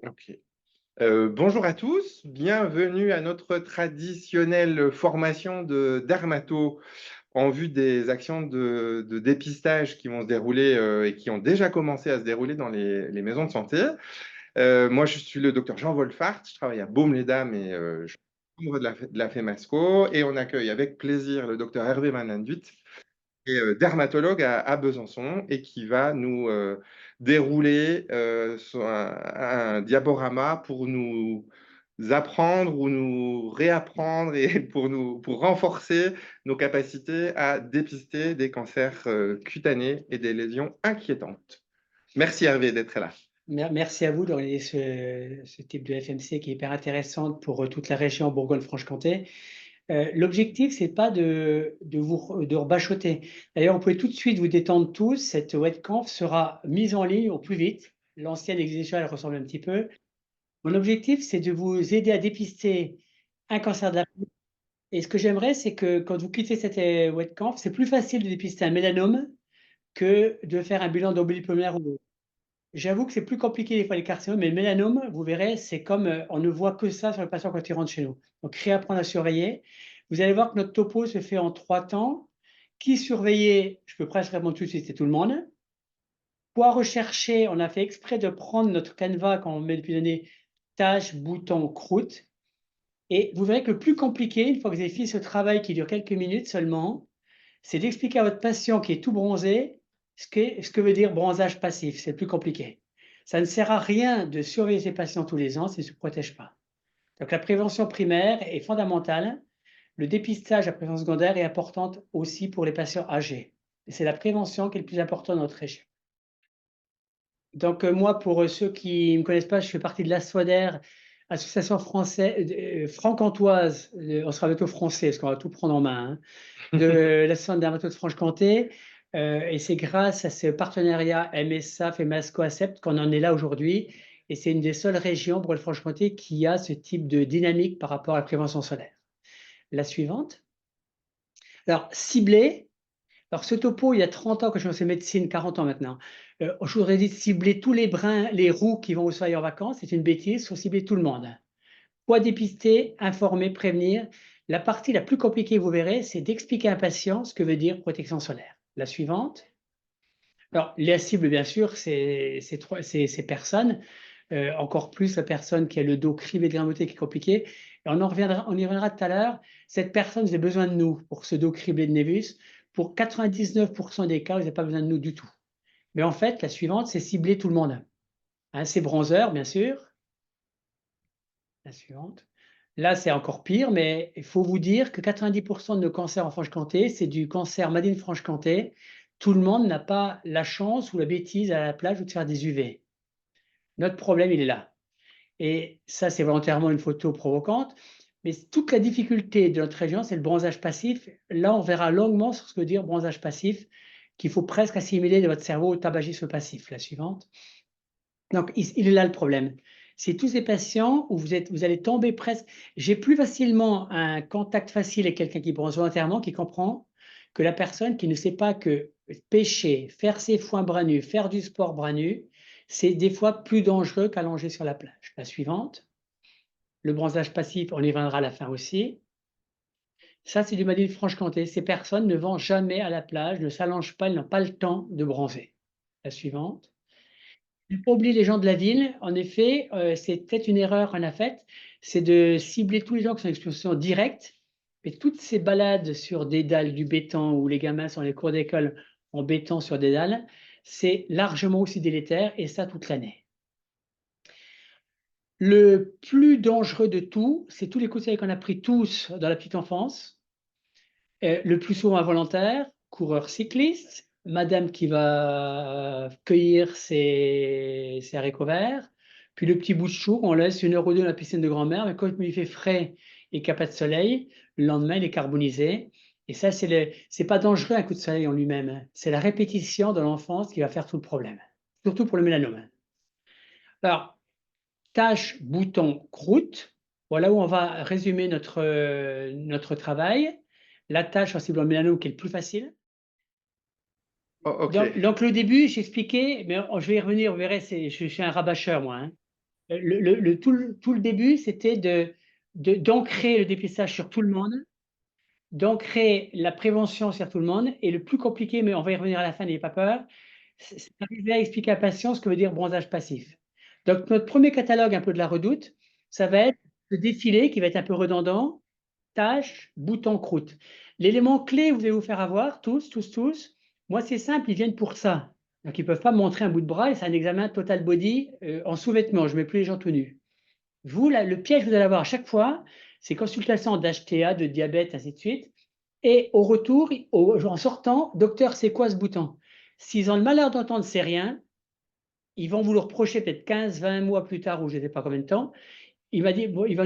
Ok. Bonjour à tous, bienvenue à notre traditionnelle formation de dermato en vue des actions de dépistage qui vont se dérouler et qui ont déjà commencé à se dérouler dans les maisons de santé. Moi, je suis le docteur Jean Wolfart, je travaille à Baume-les-Dames et je suis membre de la FEMASCO et on accueille avec plaisir le docteur Hervé Mananduit, qui est dermatologue à Besançon et qui va nous dérouler un diaporama pour nous apprendre ou nous réapprendre et pour renforcer nos capacités à dépister des cancers cutanés et des lésions inquiétantes. Merci Hervé d'être là. Merci à vous d'organiser ce type de FMC qui est hyper intéressante pour toute la région Bourgogne-Franche-Comté. L'objectif, c'est pas de rebachoter. D'ailleurs, vous pouvez tout de suite vous détendre tous. Cette webcam sera mise en ligne au plus vite. L'ancienne existe déjà, elle ressemble un petit peu. Mon objectif, c'est de vous aider à dépister un cancer de la peau. Et ce que j'aimerais, c'est que quand vous quittez cette webcam, c'est plus facile de dépister un mélanome que de faire un bilan d'embolie pulmonaire. J'avoue que c'est plus compliqué des fois les carcinomes, mais le mélanome, vous verrez, c'est comme on ne voit que ça sur le patient quand il rentre chez nous. Donc, réapprendre à surveiller. Vous allez voir que notre topo se fait en 3 temps. Qui surveiller? Je peux presque répondre tout de suite, c'est tout le monde. Quoi rechercher? On a fait exprès de prendre notre canevas quand on met depuis l'année tâche, bouton, croûte. Et vous verrez que le plus compliqué, une fois que vous avez fini ce travail qui dure quelques minutes seulement, c'est d'expliquer à votre patient qui est tout bronzé ce que veut dire bronzage passif. C'est le plus compliqué. Ça ne sert à rien de surveiller ses patients tous les ans s'ils ne se protègent pas. Donc la prévention primaire est fondamentale. Le dépistage à prévention secondaire est importante aussi pour les patients âgés. Et c'est la prévention qui est le plus important dans notre région. Donc moi, pour ceux qui ne me connaissent pas, je fais partie de l'ASFODER, Association française, franc-comtoise, on sera bientôt français parce qu'on va tout prendre en main, hein, de l'Association dermatologue de Franche-Comté. Et c'est grâce à ce partenariat MSA, FEMASCO, ACEPT qu'on en est là aujourd'hui. Et c'est une des seules régions, Bourgogne-Franche-Comté, qui a ce type de dynamique par rapport à la prévention solaire. La suivante. Alors, ciblé. Alors, ce topo, il y a 30 ans que je suis en médecine, 40 ans maintenant. Je voudrais dire cibler tous les brins, les roux qui vont au soleil en vacances. C'est une bêtise, il faut cibler tout le monde. Quoi dépister, informer, prévenir. La partie la plus compliquée, vous verrez, c'est d'expliquer à un patient ce que veut dire protection solaire. La suivante. Alors, la cible, bien sûr, c'est ces personnes, encore plus la personne qui a le dos criblé de gramauté qui est compliqué. Et on y reviendra tout à l'heure. Cette personne, vous avez besoin de nous pour ce dos criblé de névus. Pour 99% des cas, vous n'avez pas besoin de nous du tout. Mais en fait, la suivante, c'est cibler tout le monde. Hein, c'est bronzeur, bien sûr. La suivante. Là, c'est encore pire, mais il faut vous dire que 90% de nos cancers en Franche-Comté, c'est du cancer Made in Franche-Comté. Tout le monde n'a pas la chance ou la bêtise à la plage ou de faire des UV. Notre problème, il est là. Et ça, c'est volontairement une photo provocante. Mais toute la difficulté de notre région, c'est le bronzage passif. Là, on verra longuement sur ce que veut dire bronzage passif, qu'il faut presque assimiler de votre cerveau au tabagisme passif. La suivante. Donc, il est là le problème. C'est tous ces patients où vous allez tomber presque. J'ai plus facilement un contact facile avec quelqu'un qui bronze volontairement, qui comprend que la personne qui ne sait pas que pêcher, faire ses foins bras nus, faire du sport bras nus, c'est des fois plus dangereux qu'allonger sur la plage. La suivante, le bronzage passif, on y viendra à la fin aussi. Ça, c'est du Made in Franche-Comté. Ces personnes ne vont jamais à la plage, ne s'allongent pas, elles n'ont pas le temps de bronzer. La suivante. Il ne faut pas oublier les gens de la ville. En effet, c'est peut-être une erreur qu'on a faite, c'est de cibler tous les gens qui sont en exposition directe. Mais toutes ces balades sur des dalles du béton où les gamins sont dans les cours d'école en béton sur des dalles, c'est largement aussi délétère et ça toute l'année. Le plus dangereux de tout, c'est tous les conseils qu'on a pris tous dans la petite enfance, le plus souvent involontaire, coureur cycliste, madame qui va cueillir ses haricots verts, puis le petit bout de chou, on laisse 1 heure ou 2 dans la piscine de grand-mère, mais quand il fait frais et qu'il n'y a pas de soleil, le lendemain, il est carbonisé. Et ça, c'est pas dangereux un coup de soleil en lui-même, hein. C'est la répétition de l'enfance qui va faire tout le problème, surtout pour le mélanome. Alors, tâche, bouton, croûte, voilà où on va résumer notre travail. La tâche sensible au mélanome qui est le plus facile. Oh, ok. Donc le début, j'expliquais, mais je vais y revenir, vous verrez, je suis un rabâcheur, moi, hein. Tout le début, c'était d'ancrer le dépistage sur tout le monde, d'ancrer la prévention sur tout le monde. Et le plus compliqué, mais on va y revenir à la fin, n'ayez pas peur, c'est d'arriver à expliquer à la patient ce que veut dire bronzage passif. Donc, notre premier catalogue un peu de la redoute, ça va être le défilé qui va être un peu redondant, taches, boutons, croûte. L'élément clé, vous allez vous faire avoir, tous. Moi, c'est simple, ils viennent pour ça. Donc, ils ne peuvent pas me montrer un bout de bras et c'est un examen total body en sous-vêtements. Je ne mets plus les gens tout nus. Vous, là, le piège que vous allez avoir à chaque fois, c'est consultation d'HTA, de diabète, ainsi de suite. Et au retour, en sortant, docteur, c'est quoi ce bouton? S'ils ont le malheur d'entendre c'est rien, ils vont vous le reprocher peut-être 15, 20 mois plus tard ou je ne sais pas combien de temps. Il va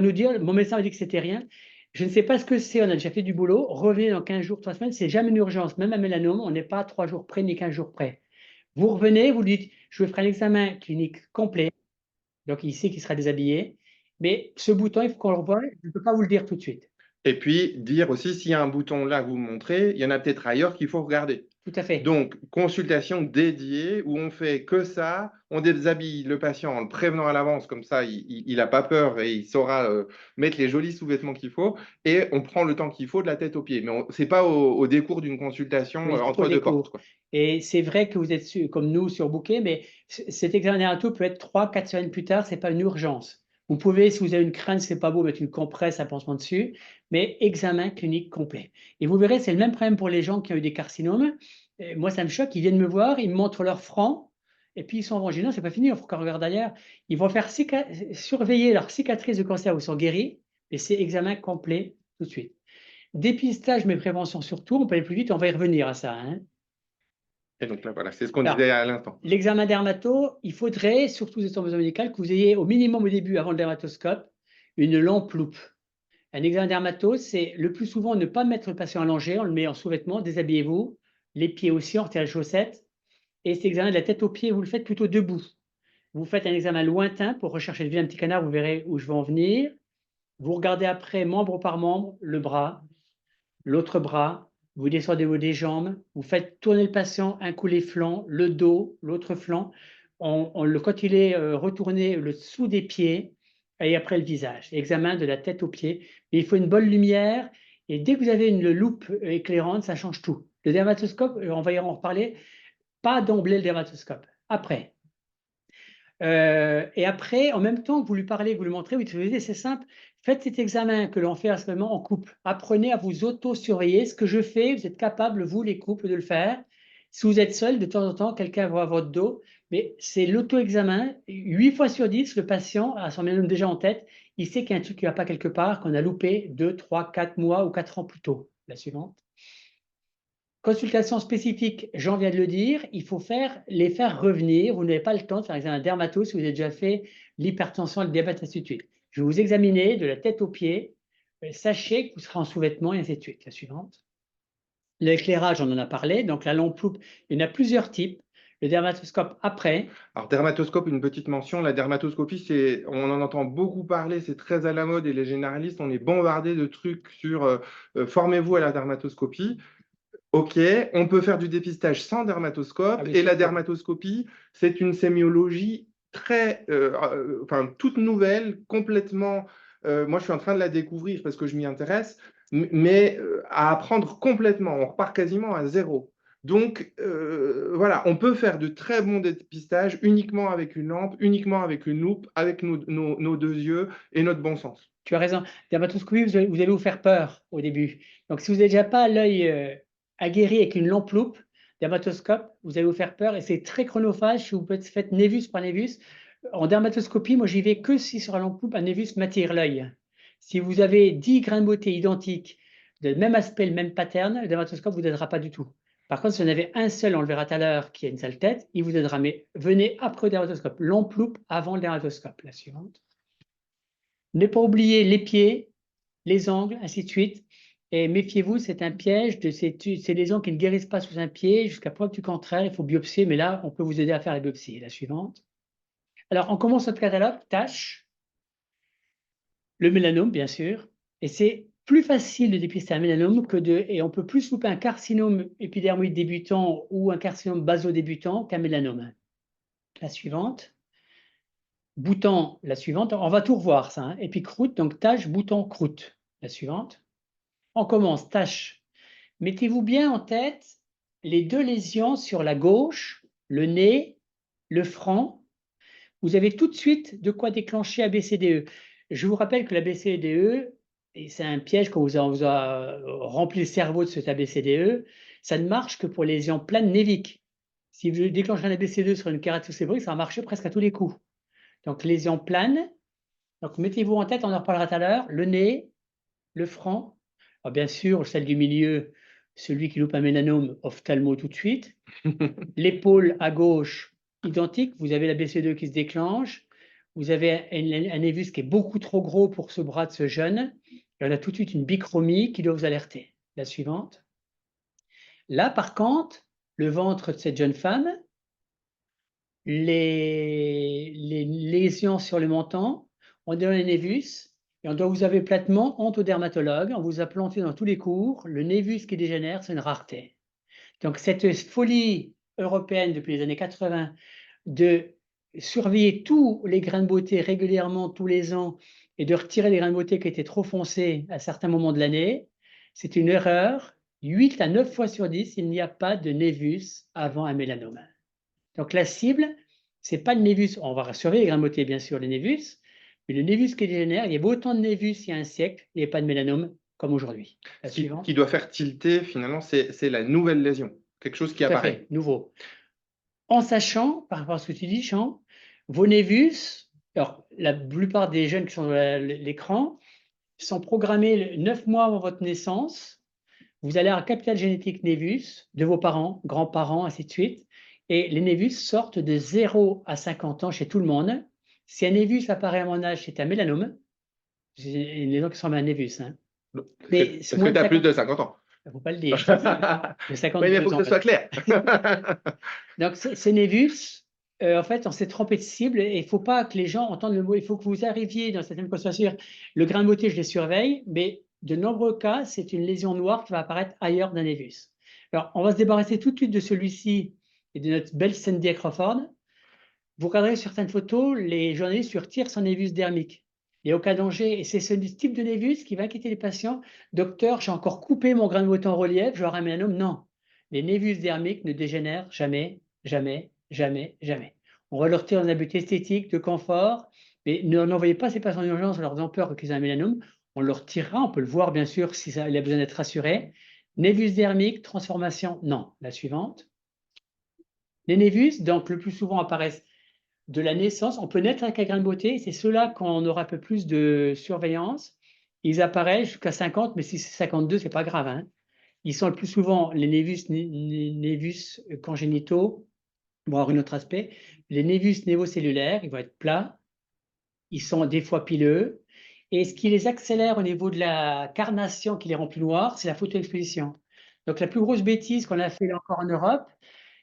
nous dire, mon médecin m'a dit que c'était rien. Je ne sais pas ce que c'est, on a déjà fait du boulot. Revenez dans 15 jours, 3 semaines, c'est jamais une urgence. Même un mélanome, on n'est pas à 3 jours près ni 15 jours près. Vous revenez, vous lui dites, je vais faire un examen clinique complet. Donc, il sait qu'il sera déshabillé. Mais ce bouton, il faut qu'on le revoie. Je ne peux pas vous le dire tout de suite. Et puis, dire aussi, s'il y a un bouton là que vous me montrez, il y en a peut-être ailleurs qu'il faut regarder. Tout à fait. Donc, consultation dédiée où on fait que ça, on déshabille le patient en le prévenant à l'avance, comme ça, il n'a pas peur et il saura mettre les jolis sous-vêtements qu'il faut, et on prend le temps qu'il faut de la tête aux pieds. Mais ce n'est pas au décours d'une consultation Oui, c'est pas au entre deux portes, décours. quoi. Et c'est vrai que vous êtes comme nous surbooké, mais cet examen d'ermato peut être 3, 4 semaines plus tard, ce n'est pas une urgence. Vous pouvez, si vous avez une crainte, c'est pas beau, mettre une compresse, un pansement dessus, mais examen clinique complet. Et vous verrez, c'est le même problème pour les gens qui ont eu des carcinomes. Et moi, ça me choque, ils viennent me voir, ils me montrent leur franc, et puis ils sont en non, c'est pas fini, il faut qu'on regarde ailleurs. Ils vont faire surveiller leur cicatrice de cancer où ils sont guéris, et c'est examen complet tout de suite. Dépistage, mais prévention surtout, on peut aller plus vite, on va y revenir à ça, hein. Et donc là, voilà, c'est ce qu'on Alors, disait à l'instant. l'examen dermato, il faudrait, surtout étant besoin médical, que vous ayez au minimum au début, avant le dermatoscope, une lampe loupe. Un examen dermato, c'est le plus souvent ne pas mettre le patient allongé, on le met en sous-vêtements, déshabillez-vous, les pieds aussi, on retire les chaussettes. Et cet examen de la tête aux pieds, vous le faites plutôt debout. Vous faites un examen lointain pour rechercher le vilain petit canard, vous verrez où je vais en venir. Vous regardez après, membre par membre, le bras, l'autre bras, vous descendez des jambes, vous faites tourner le patient, un coup les flancs, le dos, l'autre flanc. Quand il est retourné, le dessous des pieds et après le visage. Examen de la tête aux pieds. Mais il faut une bonne lumière et dès que vous avez une loupe éclairante, ça change tout. Le dermatoscope, on va y en reparler, pas d'emblée le dermatoscope. Après. Et après, en même temps que vous lui parlez, que vous lui montrez, vous lui dites, c'est simple, faites cet examen que l'on fait en ce moment en couple. Apprenez à vous auto-surveiller. Ce que je fais, vous êtes capables, vous les couples, de le faire. Si vous êtes seul, de temps en temps, quelqu'un va à votre dos. Mais c'est l'auto-examen. 8 fois sur 10, le patient a son mélanome déjà en tête. Il sait qu'il y a un truc qui ne va pas quelque part, qu'on a loupé 2, 3, 4 mois ou 4 ans plus tôt. La suivante. Consultation spécifique, j'en viens de le dire, il faut les faire revenir. Vous n'avez pas le temps de faire un examen dermato si vous avez déjà fait l'hypertension, le diabète, ainsi de suite. Je vais vous examiner de la tête aux pieds. Sachez que vous serez en sous-vêtements et ainsi de suite. La suivante. L'éclairage, on en a parlé. Donc la lampe loupe, il y en a plusieurs types. Le dermatoscope après. Alors, dermatoscope, une petite mention, la dermatoscopie, on en entend beaucoup parler, c'est très à la mode et les généralistes, on est bombardés de trucs sur formez-vous à la dermatoscopie. Ok, on peut faire du dépistage sans dermatoscope Ah oui, et la surtout. dermatoscopie, c'est une sémiologie enfin, toute nouvelle, complètement. Moi, je suis en train de la découvrir parce que je m'y intéresse, mais à apprendre complètement. On repart quasiment à zéro. Donc, voilà, on peut faire de très bons dépistages uniquement avec une lampe, uniquement avec une loupe, avec nos deux yeux et notre bon sens. Tu as raison. Dermatoscopie, vous allez vous faire peur au début. Donc, si vous n'avez déjà pas l'œil aguerri avec une lampe loupe, dermatoscope, vous allez vous faire peur et c'est très chronophage si vous faites névus par névus. En dermatoscopie, moi, j'y vais que si sur la lampe loupe, un névus m'attire l'œil. Si vous avez 10 grains de beauté identiques, de même aspect, le même pattern, le dermatoscope ne vous aidera pas du tout. Par contre, si vous en avez un seul, on le verra tout à l'heure, qui a une sale tête, il vous aidera. Mais venez après le dermatoscope. Lampe loupe avant le dermatoscope. La suivante. Ne pas oublier les pieds, les angles, ainsi de suite. Et méfiez-vous, c'est un piège. C'est les gens qui ne guérissent pas sous un pied. Jusqu'à preuve du contraire, il faut biopsier. Mais là, on peut vous aider à faire la biopsie. La suivante. Alors, on commence notre catalogue. Tâches. Le mélanome, bien sûr. Et c'est plus facile de dépister un mélanome et on peut plus louper un carcinome épidermoïde débutant ou un carcinome basodébutant qu'un mélanome. La suivante. bouton, la suivante, on va tout revoir ça, hein. Et puis croûte, donc tache, bouton, croûte, la suivante. On commence, tache. Mettez-vous bien en tête les deux lésions sur la gauche, le nez, le front. Vous avez tout de suite de quoi déclencher ABCDE. Je vous rappelle que l'ABCDE, et c'est un piège quand on vous a rempli le cerveau de cet ABCDE, ça ne marche que pour les lésions planes néviques. Si vous déclenchez un ABCDE sur une kératose séborrheique, ça va marcher presque à tous les coups. Donc lésions planes, donc mettez-vous en tête, on en reparlera tout à l'heure, le nez, le front. Alors bien sûr, celle du milieu, celui qui loupe un mélanome, ophtalmo tout de suite. L'épaule à gauche, identique, vous avez la BC2 qui se déclenche, vous avez un névus qui est beaucoup trop gros pour ce bras de ce jeune, et on a tout de suite une bichromie qui doit vous alerter. La suivante. Là, par contre, le ventre de cette jeune femme, les lésions sur le menton, on est dans les névus, et on doit vous appeler platement ontodermatologue, on vous a planté dans tous les cours, le névus qui dégénère, c'est une rareté. Donc cette folie européenne depuis les années 80 de surveiller tous les grains de beauté régulièrement tous les ans et de retirer les grains de beauté qui étaient trop foncés à certains moments de l'année, c'est une erreur. 8 à 9 fois sur 10, il n'y a pas de névus avant un mélanome. Donc la cible, ce n'est pas le névus. On va surveiller les grains de beauté, bien sûr, les névus, mais le névus qui dégénère, il y avait autant de névus il y a un siècle, il n'y avait pas de mélanome comme aujourd'hui. La suivante. Qui doit faire tilter, finalement, c'est la nouvelle lésion, quelque chose qui Tout à apparaît. fait, nouveau. En sachant, par rapport à ce que tu dis, Jean, vos névus, alors la plupart des jeunes qui sont sur l'écran sont programmés 9 mois avant votre naissance. Vous allez avoir un capital génétique névus de vos parents, grands-parents, ainsi de suite. Et les névus sortent de 0 à 50 ans chez tout le monde. Si un névus apparaît à mon âge, c'est un mélanome. J'ai une lésion qui ressemble à un névus, hein. Mais Parce que tu as plus de 50 ans. Il ne faut pas le dire. De 52 Oui, mais il faut que ans. ce soit clair. Donc, ces névus, en fait, on s'est trompé de cible et il ne faut pas que les gens entendent le mot. Il faut que vous arriviez dans cette même constatation. Le grain de beauté, je les surveille, mais de nombreux cas, c'est une lésion noire qui va apparaître ailleurs d'un névus. Alors, on va se débarrasser tout de suite de celui-ci et de notre belle Cindy Crawford. Vous regarderez sur certaines photos, les journalistes retirent son névus dermique. Il n'y a aucun danger et c'est ce type de névus qui va inquiéter les patients. Docteur, j'ai encore coupé mon grain de beauté en relief, je vais avoir un mélanome. Non, les névus dermiques ne dégénèrent jamais, jamais, jamais, jamais. On va leur retirer dans un but esthétique, de confort, mais n'envoyez pas ces patients en urgence en leur disant peur qu'ils aient un mélanome. On leur tirera, on peut le voir bien sûr si il a besoin d'être rassuré. Névus dermique, transformation, non. La suivante. Les névus, donc le plus souvent apparaissent de la naissance. On peut naître avec un grain de beauté, c'est ceux-là qu'on aura un peu plus de surveillance. Ils apparaissent jusqu'à 50, mais si c'est 52, c'est pas grave, hein. Ils sont le plus souvent les névus congénitaux, vont avoir un autre aspect. Les névus névocellulaires, ils vont être plats. Ils sont des fois pileux. Et ce qui les accélère au niveau de la carnation, qui les rend plus noirs, c'est la photoexposition. Donc la plus grosse bêtise qu'on a fait là encore en Europe,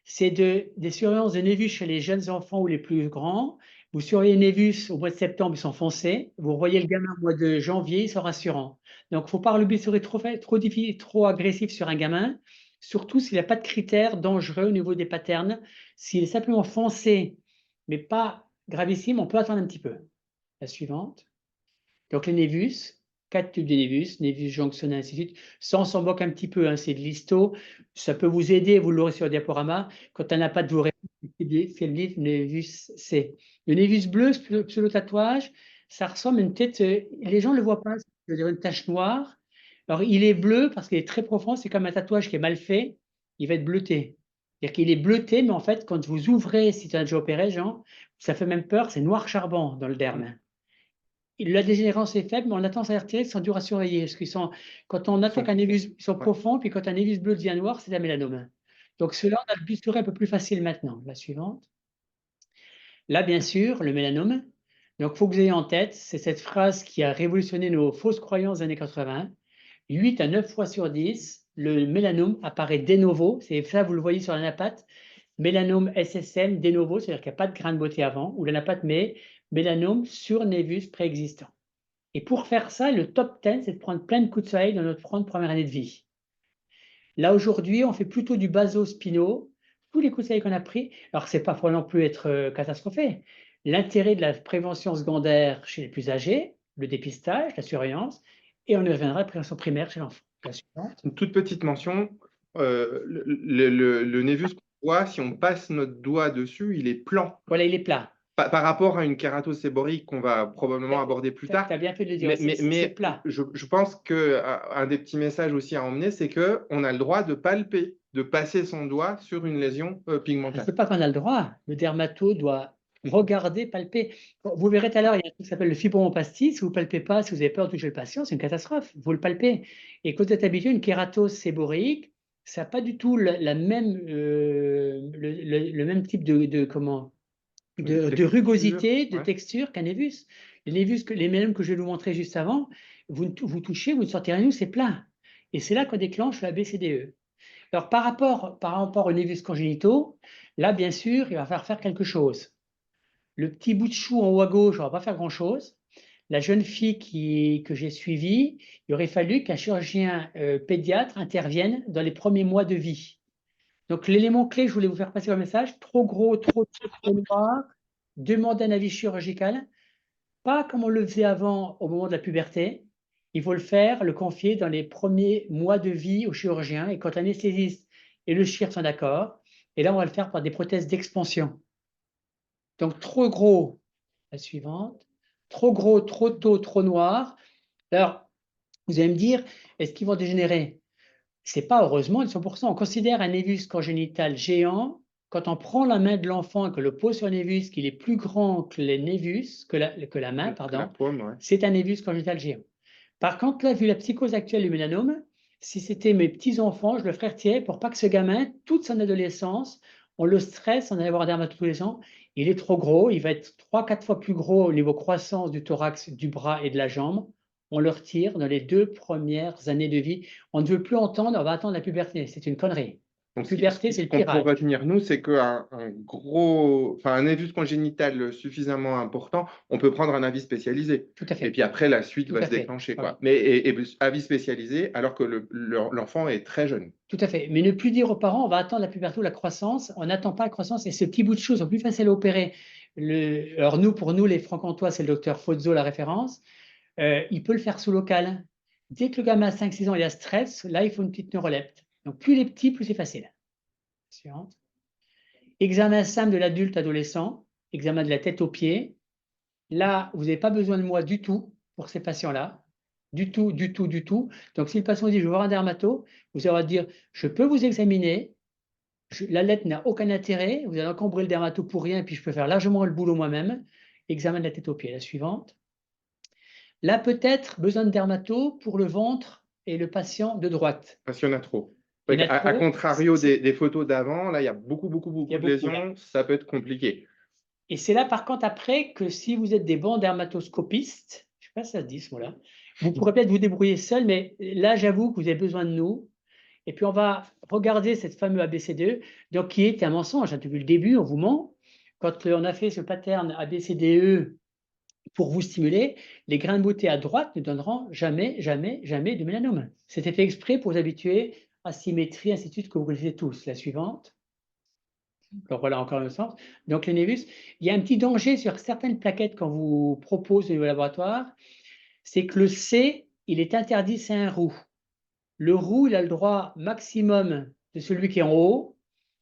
c'est des surveillances de névus chez les jeunes enfants ou les plus grands. Vous surveillez les névus au mois de septembre, ils sont foncés. Vous revoyez le gamin au mois de janvier, ils sont rassurants. Donc, il ne faut pas le sur trop difficile, trop agressif sur un gamin, surtout s'il n'a pas de critères dangereux au niveau des patterns. S'il est simplement foncé, mais pas gravissime, on peut attendre un petit peu. La suivante. Donc, les névus, 4 tubes de névus, névus jonctionnés, ainsi de suite. Ça, on s'en moque un petit peu, hein, c'est de l'histo. Ça peut vous aider, vous l'aurez sur le diaporama. Quand on n'a pas de vous c'est le livre névus C. Le névus bleu, pseudo-tatouage, ça ressemble à une tête, les gens ne le voient pas, je veux dire une tache noire. Alors, il est bleu parce qu'il est très profond, c'est comme un tatouage qui est mal fait, il va être bleuté. C'est-à-dire qu'il est bleuté, mais en fait, quand vous ouvrez, si tu as déjà opéré, Jean, ça fait même peur, c'est noir charbon dans le derme. La dégénérescence est faible, mais on a tendance à les retirer, ils sont durs à surveiller. Parce qu'ils sont, quand on attaque un névus, ils sont profonds, puis quand un névus bleu devient noir, c'est un mélanome. Donc ceux-là, on a le bisturer un peu plus facile maintenant. La suivante. Là, bien sûr, le mélanome. Donc, il faut que vous ayez en tête, c'est cette phrase qui a révolutionné nos fausses croyances des années 80. 8 à 9 fois sur 10, le mélanome apparaît de novo. C'est ça, vous le voyez sur la napate. Mélanome SSM de novo, c'est-à-dire qu'il n'y a pas de grain de beauté avant, ou la napate met mélanome sur névus préexistant. Et pour faire ça, le top 10, c'est de prendre plein de coups de soleil dans notre première année de vie. Là, aujourd'hui, on fait plutôt du baso-spino. Tous les coups de soleil qu'on a pris, alors c'est pas pour non plus être catastrophé. l'intérêt de la prévention secondaire chez les plus âgés, le dépistage, la surveillance, et on y reviendra à la prévention primaire chez l'enfant. La suivante. Une toute petite mention, le névus qu'on voit, si on passe notre doigt dessus, il est plan. Voilà, il est plat. Par rapport à une kératose séborique qu'on va probablement aborder plus Tu tard. as bien fait de le dire, c'est plat. Je pense qu'un des petits messages aussi à emmener, c'est qu'on a le droit de palper, de passer son doigt sur une lésion pigmentaire. Ce n'est pas qu'on a le droit. Le dermato doit regarder, palper. Vous verrez tout à l'heure, il y a un truc qui s'appelle le fibrompastie. Si vous ne palpez pas, si vous avez peur de toucher le patient, c'est une catastrophe. Vous le palpez. Et quand vous êtes habitué, une kératose séborique, ça n'a pas du tout le même type de rugosité, de texture qu'un névus. Les névus, les mêmes que je vais vous montrer juste avant, vous touchez, vous sortirez nous, c'est plat. Et c'est là qu'on déclenche la BCDE. Alors, par rapport aux névus congénitaux, là, bien sûr, il va falloir faire quelque chose. Le petit bout de chou en haut à gauche, on ne va pas faire grand-chose. La jeune fille que j'ai suivie, il aurait fallu qu'un chirurgien pédiatre intervienne dans les premiers mois de vie. Donc, l'élément clé, je voulais vous faire passer le message, trop gros, trop noir, demandez un avis chirurgical, pas comme on le faisait avant au moment de la puberté. Il faut le confier dans les premiers mois de vie au chirurgien et quand l'anesthésiste et le chir sont d'accord, et là on va le faire par des prothèses d'expansion. Donc trop gros, la suivante, trop gros, trop tôt, trop noir. Alors, vous allez me dire, est-ce qu'ils vont dégénérer? C'est pas heureusement de 100%. On considère un névus congénital géant quand on prend la main de l'enfant et que le pose sur le névus, qu'il est plus grand que les névus, que la main, pardon, c'est un névus congénital géant. Par contre, là, vu la psychose actuelle du mélanome, si c'était mes petits-enfants, je le ferais retirer pour pas que ce gamin, toute son adolescence, on le stresse, on allait avoir un dermatologue tous les ans, il est trop gros, il va être 3-4 fois plus gros au niveau croissance du thorax, du bras et de la jambe. On le retire dans les 2 premières années de vie. On ne veut plus entendre, on va attendre la puberté. C'est une connerie. La puberté, c'est le pire âge. Pour retenir, nous, c'est qu'un névus congénital suffisamment important, on peut prendre un avis spécialisé. Tout à fait. Et puis après, la suite va se déclencher. Voilà. Quoi. Mais avis spécialisé alors que l'enfant est très jeune. Tout à fait. Mais ne plus dire aux parents, on va attendre la puberté ou la croissance. On n'attend pas la croissance. Et ce petit bout de choses, c'est plus facile à opérer. Alors pour nous, les francs-comtois, c'est le docteur Fozzo, la référence. Il peut le faire sous local. Dès que le gamin a 5-6 ans, il a stress, là, il faut une petite neurolepte. Donc, plus les petits, plus c'est facile. Suivante. Examen simple de l'adulte adolescent, examen de la tête aux pieds. Là, vous n'avez pas besoin de moi du tout pour ces patients-là. Du tout, du tout, du tout. Donc, si le patient dit, je veux voir un dermato, vous allez dire, je peux vous examiner. La lettre n'a aucun intérêt. Vous allez encombrer le dermato pour rien, et puis je peux faire largement le boulot moi-même. Examen de la tête aux pieds. La suivante. Là, peut-être besoin de dermato pour le ventre et le patient de droite. Parce qu'il y en a trop. À contrario des photos d'avant, là, il y a beaucoup de lésions, là. Ça peut être compliqué. Et c'est là, par contre, après, que si vous êtes des bons dermatoscopistes, je ne sais pas si ça se dit ce mot-là, vous pourrez peut-être vous débrouiller seul, mais là, j'avoue que vous avez besoin de nous. Et puis, on va regarder cette fameuse ABCDE, donc qui est un mensonge. Depuis le début, on vous ment. Quand on a fait ce pattern ABCDE pour vous stimuler, les grains de beauté à droite ne donneront jamais, jamais, jamais de mélanome. C'était fait exprès pour vous habituer à symétrie, ainsi de suite, que vous connaissez tous. La suivante. Alors voilà encore le sens. Donc les névus, il y a un petit danger sur certaines plaquettes qu'on vous propose au niveau laboratoire, c'est que le C, il est interdit, c'est un roux. Le roux, il a le droit maximum de celui qui est en haut.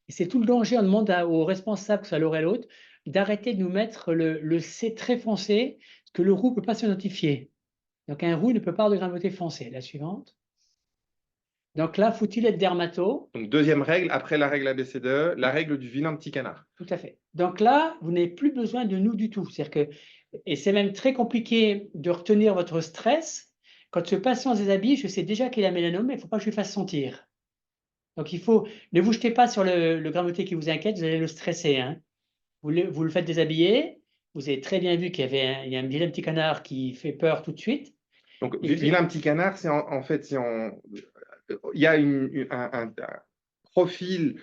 Et c'est tout le danger, on demande aux responsables, que ce soit l'un et l'autre, d'arrêter de nous mettre le C très foncé, parce que le roux ne peut pas s'identifier. Donc un roux ne peut pas avoir de grain de beauté foncé. La suivante. Donc là, faut-il être dermato? Donc deuxième règle, après la règle ABCDE, la règle du vilain petit canard. Tout à fait. Donc là, vous n'avez plus besoin de nous du tout. C'est-à-dire que, et c'est même très compliqué de retenir votre stress. Quand ce patient se déshabille, je sais déjà qu'il a mélanome, mais il ne faut pas que je lui fasse sentir. Donc ne vous jetez pas sur le grain de beauté qui vous inquiète, vous allez le stresser. Hein. Vous le faites déshabiller, vous avez très bien vu qu'il y a un vilain petit canard qui fait peur tout de suite. Donc vilain petit canard, c'est en fait, il y a un profil,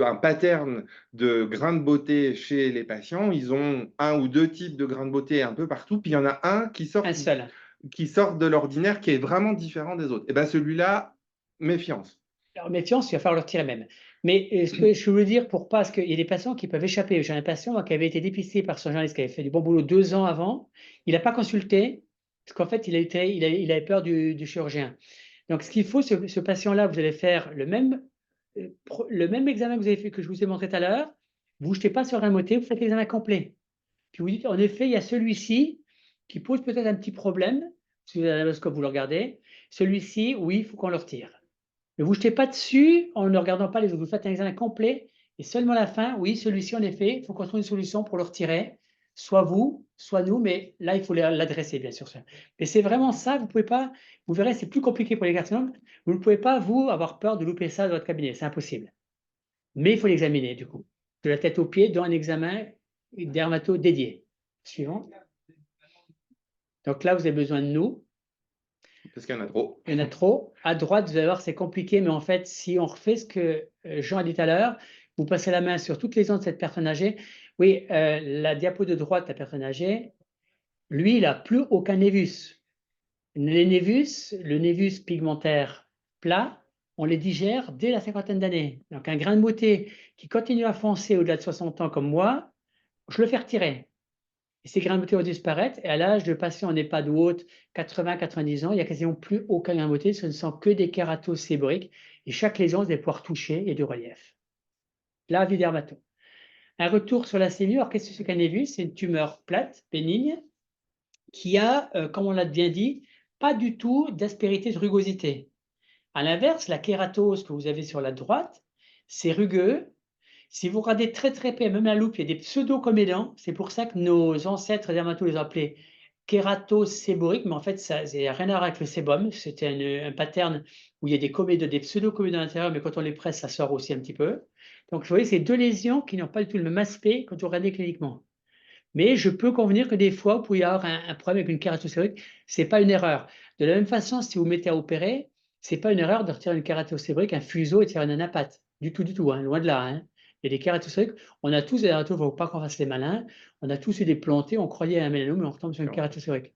un pattern de grains de beauté chez les patients. Ils ont 1 ou 2 types de grains de beauté un peu partout, puis il y en a un qui sort de l'ordinaire, qui est vraiment différent des autres. Et bien celui-là, méfiance. Alors méfiance, il va falloir le retirer même. Mais ce que je veux dire pour pas, parce qu'il y a des patients qui peuvent échapper. J'ai un patient moi, qui avait été dépisté par son journaliste qui avait fait du bon boulot 2 ans avant. Il n'a pas consulté, parce qu'en fait, il avait peur du chirurgien. Donc, ce qu'il faut, ce patient-là, vous allez faire le même examen que vous avez fait, que je vous ai montré tout à l'heure. Vous ne jetez pas sur un moté, vous faites l'examen complet. Puis vous dites, en effet, il y a celui-ci qui pose peut-être un petit problème. Si vous avez l'endoscope, vous le regardez. Celui-ci, oui, il faut qu'on le retire. Ne vous jetez pas dessus en ne regardant pas les autres. Vous faites un examen complet et seulement à la fin, oui, celui-ci, en effet, il faut qu'on trouve une solution pour le retirer. Soit vous, soit nous, mais là, il faut l'adresser, bien sûr. Mais c'est vraiment ça, vous ne pouvez pas, vous verrez, c'est plus compliqué pour les carcinomes. Vous ne pouvez pas, vous, avoir peur de louper ça dans votre cabinet, c'est impossible. Mais il faut l'examiner, du coup, de la tête aux pieds, dans un examen dermato dédié. Suivant. Donc là, vous avez besoin de nous. Parce qu'il y en a trop. Il y en a trop. À droite, vous allez voir, c'est compliqué, mais en fait, si on refait ce que Jean a dit tout à l'heure, vous passez la main sur toutes les ondes de cette personne âgée. Oui, la diapo de droite, la personne âgée, lui, il n'a plus aucun névus. Les névus, le névus pigmentaire plat, on les digère dès la cinquantaine d'années. Donc, un grain de beauté qui continue à foncer au-delà de 60 ans comme moi, je le fais retirer. Et ces grains de beauté vont disparaître. Et à l'âge de patient en EHPAD ou haute, 80-90 ans, il n'y a quasiment plus aucun grain de beauté. Ce ne sont que des kératoses séboriques. Et chaque lésion, vous allez pouvoir toucher et de relief. Là, vie dermato. Un retour sur la cellule. Alors, qu'est-ce que c'est qu'un névus? C'est une tumeur plate, bénigne, qui a, comme on l'a bien dit, pas du tout d'aspérité, de rugosité. À l'inverse, la kératose que vous avez sur la droite, c'est rugueux. Si vous regardez très très près, même à la loupe, il y a des pseudo-comédons. C'est pour ça que nos ancêtres dermatologues les ont appelés kératoséboriques, mais en fait, ça n'a rien à voir avec le sébum. C'était un pattern où il y a des comédons, des pseudo-comédons à l'intérieur, mais quand on les presse, ça sort aussi un petit peu. Donc, vous voyez, c'est deux lésions qui n'ont pas du tout le même aspect quand vous regardez cliniquement. Mais je peux convenir que des fois, vous pouvez avoir un problème avec une kératoséborique. Ce n'est pas une erreur. De la même façon, si vous mettez à opérer, ce n'est pas une erreur de retirer une kératoséborique, un fuseau et de faire une anapate. Du tout, hein, loin de là. Hein. Il y a des kératoséboriques. On a tous des kératoses, il ne faut pas qu'on fasse les malins. On a tous eu des plantés, on croyait à un mélanome, mais on retombe sur une kératoséborique.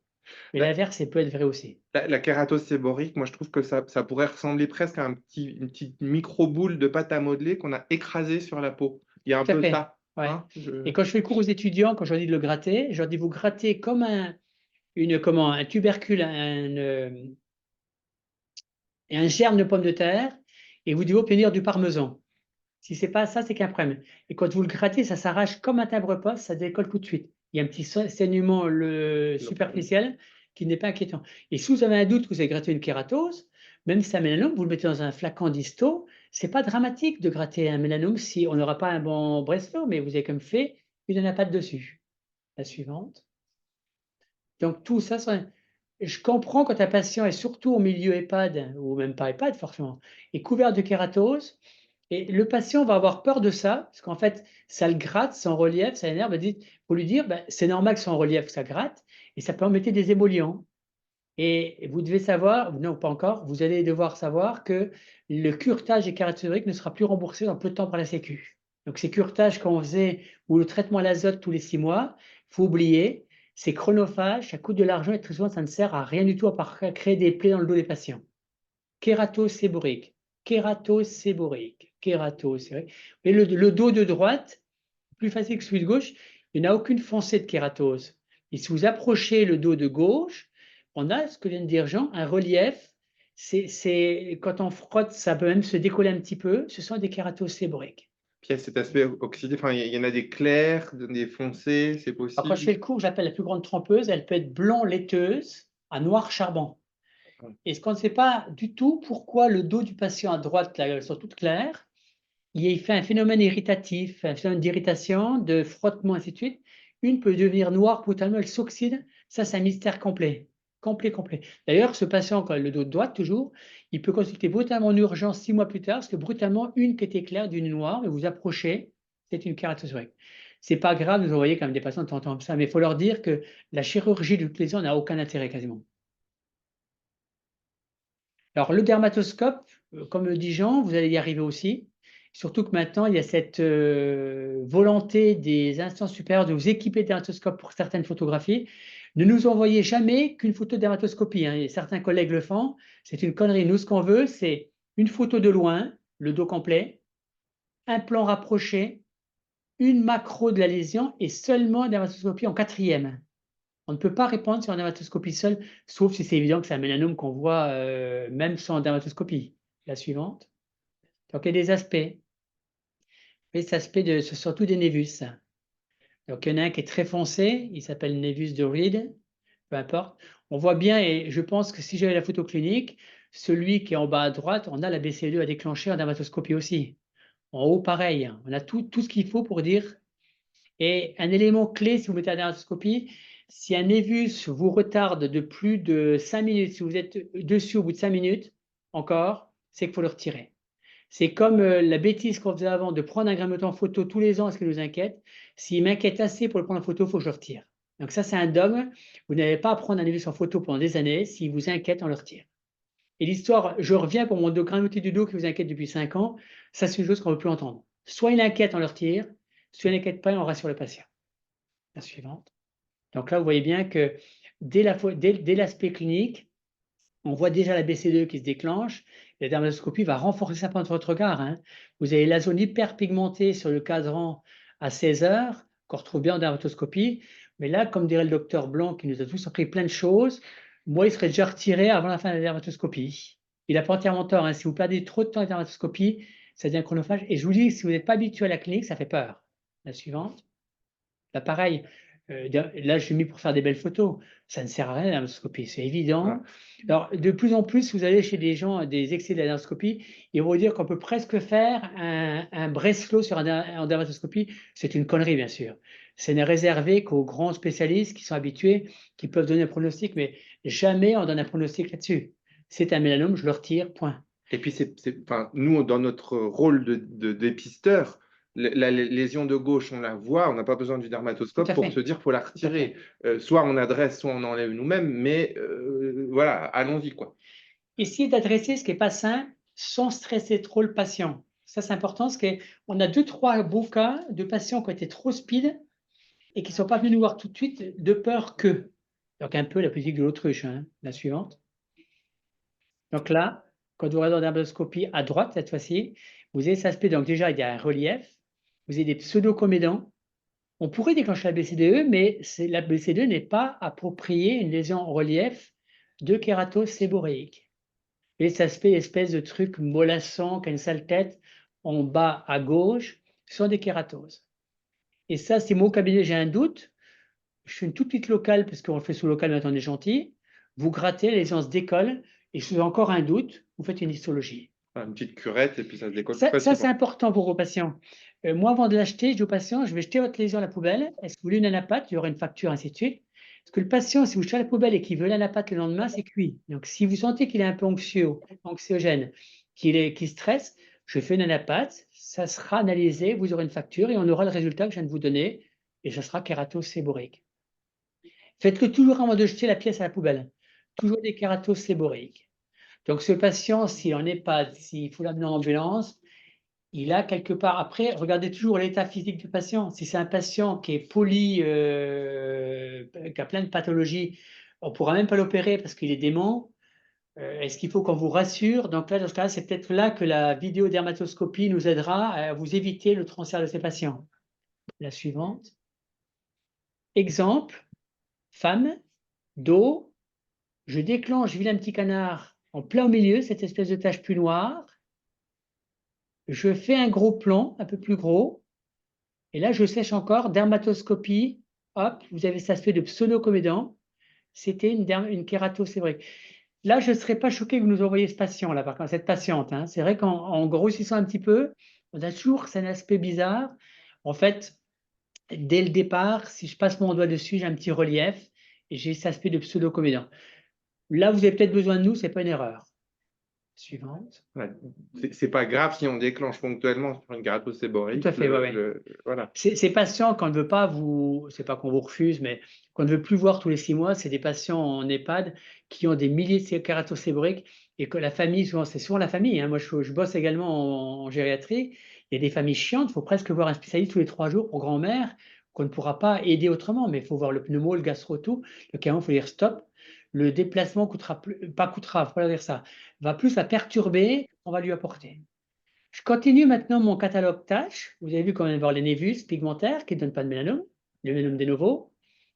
Mais l'inverse, ça peut être vrai aussi. La kératose séborique, moi je trouve que ça pourrait ressembler presque à une petite micro-boule de pâte à modeler qu'on a écrasée sur la peau. Il y a un Tout à peu fait. ça. Ouais. Hein, Et quand je fais le cours aux étudiants, quand je leur dis de le gratter, je leur dis vous grattez comme un tubercule, et un germe de pomme de terre, et vous devez obtenir du parmesan. Si ce n'est pas ça, c'est qu'un problème. Et quand vous le grattez, ça s'arrache comme un timbre-poste, ça décolle tout de suite. Il y a un petit saignement superficiel qui n'est pas inquiétant. Et si vous avez un doute que vous avez gratté une kératose, même si c'est un mélanome, vous le mettez dans un flacon d'histo, ce n'est pas dramatique de gratter un mélanome si on n'aura pas un bon brainstorm, mais vous avez comme fait une anapate dessus. La suivante. Donc tout ça, je comprends quand un patient est surtout au milieu EHPAD, ou même pas EHPAD forcément, est couvert de kératose, et le patient va avoir peur de ça, parce qu'en fait, ça le gratte, c'est en relief, ça l'énerve. Il faut lui dire, c'est normal que c'est en relief, que ça gratte, et ça peut en mettre des émollients. Et vous devez savoir, non pas encore, vous allez devoir savoir que le curetage des kératoséboriques ne sera plus remboursé dans peu de temps par la Sécu. Donc ces curetages qu'on faisait, ou le traitement à l'azote tous les 6 mois, il faut oublier, c'est chronophage, ça coûte de l'argent et très souvent ça ne sert à rien du tout à part créer des plaies dans le dos des patients. Kératoséborique, kératoséborique, kératoséborique. Et le dos de droite, plus facile que celui de gauche, il n'y a aucune foncée de kératose. Et si vous approchez le dos de gauche, on a, ce que vient de dire Jean, un relief. Quand on frotte, ça peut même se décoller un petit peu. Ce sont des kératoses séboriques. Puis il y a cet aspect oxydé, enfin, il y en a des clairs, des foncés, c'est Alors, quand je possible. fais le cours, j'appelle la plus grande trempeuse. Elle peut être blanc laiteuse à noir charbon. Et ce qu'on ne sait pas du tout, pourquoi le dos du patient à droite, là, elles sont toutes claires, il fait un phénomène irritatif, un phénomène d'irritation, de frottement, ainsi de suite. Une peut devenir noire brutalement, elle s'oxyde. Ça, c'est un mystère complet. Complet, complet. D'ailleurs, ce patient, quand le dos de droite, toujours, il peut consulter brutalement en urgence 6 mois plus tard, parce que brutalement, une qui était claire d'une noire, mais vous approchez, c'est une kératoséborique. C'est pas grave, vous envoyez quand même des patients de temps en temps comme ça, mais il faut leur dire que la chirurgie de toutes les ans n'a aucun intérêt quasiment. Alors, le dermatoscope, comme le dit Jean, vous allez y arriver aussi. Surtout que maintenant, il y a cette volonté des instances supérieures de vous équiper de dermatoscope pour certaines photographies. Ne nous envoyez jamais qu'une photo de dermatoscopie. Hein. Et certains collègues le font. C'est une connerie. Nous, ce qu'on veut, c'est une photo de loin, le dos complet, un plan rapproché, une macro de la lésion et seulement une dermatoscopie en 4e. On ne peut pas répondre sur une dermatoscopie seule, sauf si c'est évident que c'est un mélanome qu'on voit même sans dermatoscopie. La suivante. Donc, il y a des aspects. Les aspects, c'est surtout des névus. Donc, il y en a un qui est très foncé, il s'appelle névus de Reed, peu importe. On voit bien, et je pense que si j'avais la photo clinique, celui qui est en bas à droite, on a la BCE2 à déclencher en dermatoscopie aussi. En haut, pareil, on a tout ce qu'il faut pour dire. Et un élément clé, si vous mettez la dermatoscopie, si un névus vous retarde de plus de 5 minutes, si vous êtes dessus au bout de 5 minutes, encore, c'est qu'il faut le retirer. C'est comme la bêtise qu'on faisait avant de prendre un grammaton en photo tous les ans, ce qui nous inquiète. S'il m'inquiète assez pour le prendre en photo, il faut que je le retire. Donc ça, c'est un dogme. Vous n'allez pas prendre un névus en photo pendant des années. S'il vous inquiète, on le retire. Et l'histoire, je reviens pour mon grammaté du dos qui vous inquiète depuis 5 ans, ça c'est une chose qu'on ne veut plus entendre. Soit il inquiète, on le retire, soit il n'inquiète pas, on rassure le patient. La suivante. Donc là, vous voyez bien que dès l'aspect clinique, on voit déjà la BC2 qui se déclenche. La dermatoscopie va renforcer ça pendant votre regard. Hein. Vous avez la zone hyperpigmentée sur le cadran à 16 heures, qu'on retrouve bien en dermatoscopie. Mais là, comme dirait le docteur Blanc, qui nous a tous appris plein de choses, moi, il serait déjà retiré avant la fin de la dermatoscopie. Il n'a pas entièrement tort. Hein. Si vous perdez trop de temps à la dermatoscopie, ça devient chronophage. Et je vous dis, si vous n'êtes pas habitué à la clinique, ça fait peur. La suivante. Là, pareil, là, je suis mis pour faire des belles photos. Ça ne sert à rien la dermatoscopie, c'est évident. Alors, de plus en plus, vous allez chez des gens, des excès de la dermatoscopie, ils vont vous dire qu'on peut presque faire un Breslow en dermatoscopie. C'est une connerie, bien sûr. Ce n'est réservé qu'aux grands spécialistes qui sont habitués, qui peuvent donner un pronostic, mais jamais on donne un pronostic là-dessus. C'est un mélanome, je le retire, point. Et puis, enfin, nous, dans notre rôle de dépisteur, la lésion de gauche, on la voit, on n'a pas besoin du dermatoscope pour se dire qu'il faut la retirer. Soit on adresse, soit on enlève nous-mêmes, mais voilà, allons-y, quoi. Essayez d'adresser ce qui n'est pas sain sans stresser trop le patient. Ça, c'est important parce qu'on a 2-3 beaux cas de patients qui ont été trop speed et qui ne sont pas venus nous voir tout de suite de peur que. Donc, un peu la politique de l'autruche, hein. La suivante. Donc là, quand vous regardez en dermatoscopie à droite, cette fois-ci, vous avez cet aspect. Donc, déjà, il y a un relief. Vous avez des pseudo-comédants. On pourrait déclencher la BCDE, mais la BCDE n'est pas appropriée une lésion en relief de kératose séboréique. Et cet aspect, espèce de truc mollassant, qui a une sale tête, en bas à gauche, sont des kératoses. Et ça, c'est mon cabinet, j'ai un doute. Je suis une toute petite locale, parce qu'on le fait sous local, mais on est gentil. Vous grattez, les gens se décollent, et je suis encore un doute, vous faites une histologie. Une petite curette, et puis ça se décolle Ça, facilement. c'est important pour vos patients. Moi, avant de l'acheter, je dis aux patients, je vais jeter votre lésion à la poubelle. Est-ce que vous voulez une anapate? Il y aura une facture, ainsi de suite. Parce que le patient, si vous jetez à la poubelle et qu'il veut l'anapate le lendemain, c'est cuit. Donc, si vous sentez qu'il est un peu anxiogène, qu'il stresse, je fais une anapate, ça sera analysé, vous aurez une facture et on aura le résultat que je viens de vous donner, et ça sera kératose séboréique. Faites-le toujours avant de jeter la pièce à la poubelle. Toujours des kératoses séboréiques. Donc, ce patient, s'il en est pas, s'il faut l'amener en ambulance, il a quelque part. Après, regardez toujours l'état physique du patient. Si c'est un patient qui est qui a plein de pathologies, on ne pourra même pas l'opérer parce qu'il est dément. Est-ce qu'il faut qu'on vous rassure? Donc là, dans ce cas, c'est peut-être là que la vidéodermatoscopie nous aidera à vous éviter le transfert de ces patients. La suivante. Exemple, femme, dos, je déclenche vilain petit canard en plein au milieu, cette espèce de tache plus noire. Je fais un gros plan, un peu plus gros. Et là, je sèche encore, dermatoscopie, hop, vous avez cet aspect de pseudocomédant. C'était une kératose séboréique. Là, je ne serais pas choqué que vous nous envoyiez ce patient, là, par contre, cette patiente. Hein. C'est vrai qu'en grossissant un petit peu, on a toujours cet aspect bizarre. En fait, dès le départ, si je passe mon doigt dessus, j'ai un petit relief et j'ai cet aspect de pseudocomédant. Là, vous avez peut-être besoin de nous, ce n'est pas une erreur. Suivante. Ouais. C'est pas grave si on déclenche ponctuellement sur une kératose séboréique. Tout à fait, oui. Voilà. Ces patients, qu'on ne veut pas vous, c'est pas qu'on vous refuse, mais qu'on ne veut plus voir tous les 6 mois, c'est des patients en EHPAD qui ont des milliers de kératoses séboréiques et que la famille, c'est souvent la famille. Hein. Moi, je bosse également en gériatrie. Il y a des familles chiantes, il faut presque voir un spécialiste tous les 3 jours pour grand-mère, qu'on ne pourra pas aider autrement, mais il faut voir le pneumo, le gastro, tout. Donc, à un moment, il faut dire stop. Le déplacement coûtera plus, pas coûtera, il faut pas dire ça, va plus la perturber qu'on va lui apporter. Je continue maintenant mon catalogue tâches. Vous avez vu qu'on vient de voir les névus pigmentaires qui ne donnent pas de mélanome, le mélanome de novo.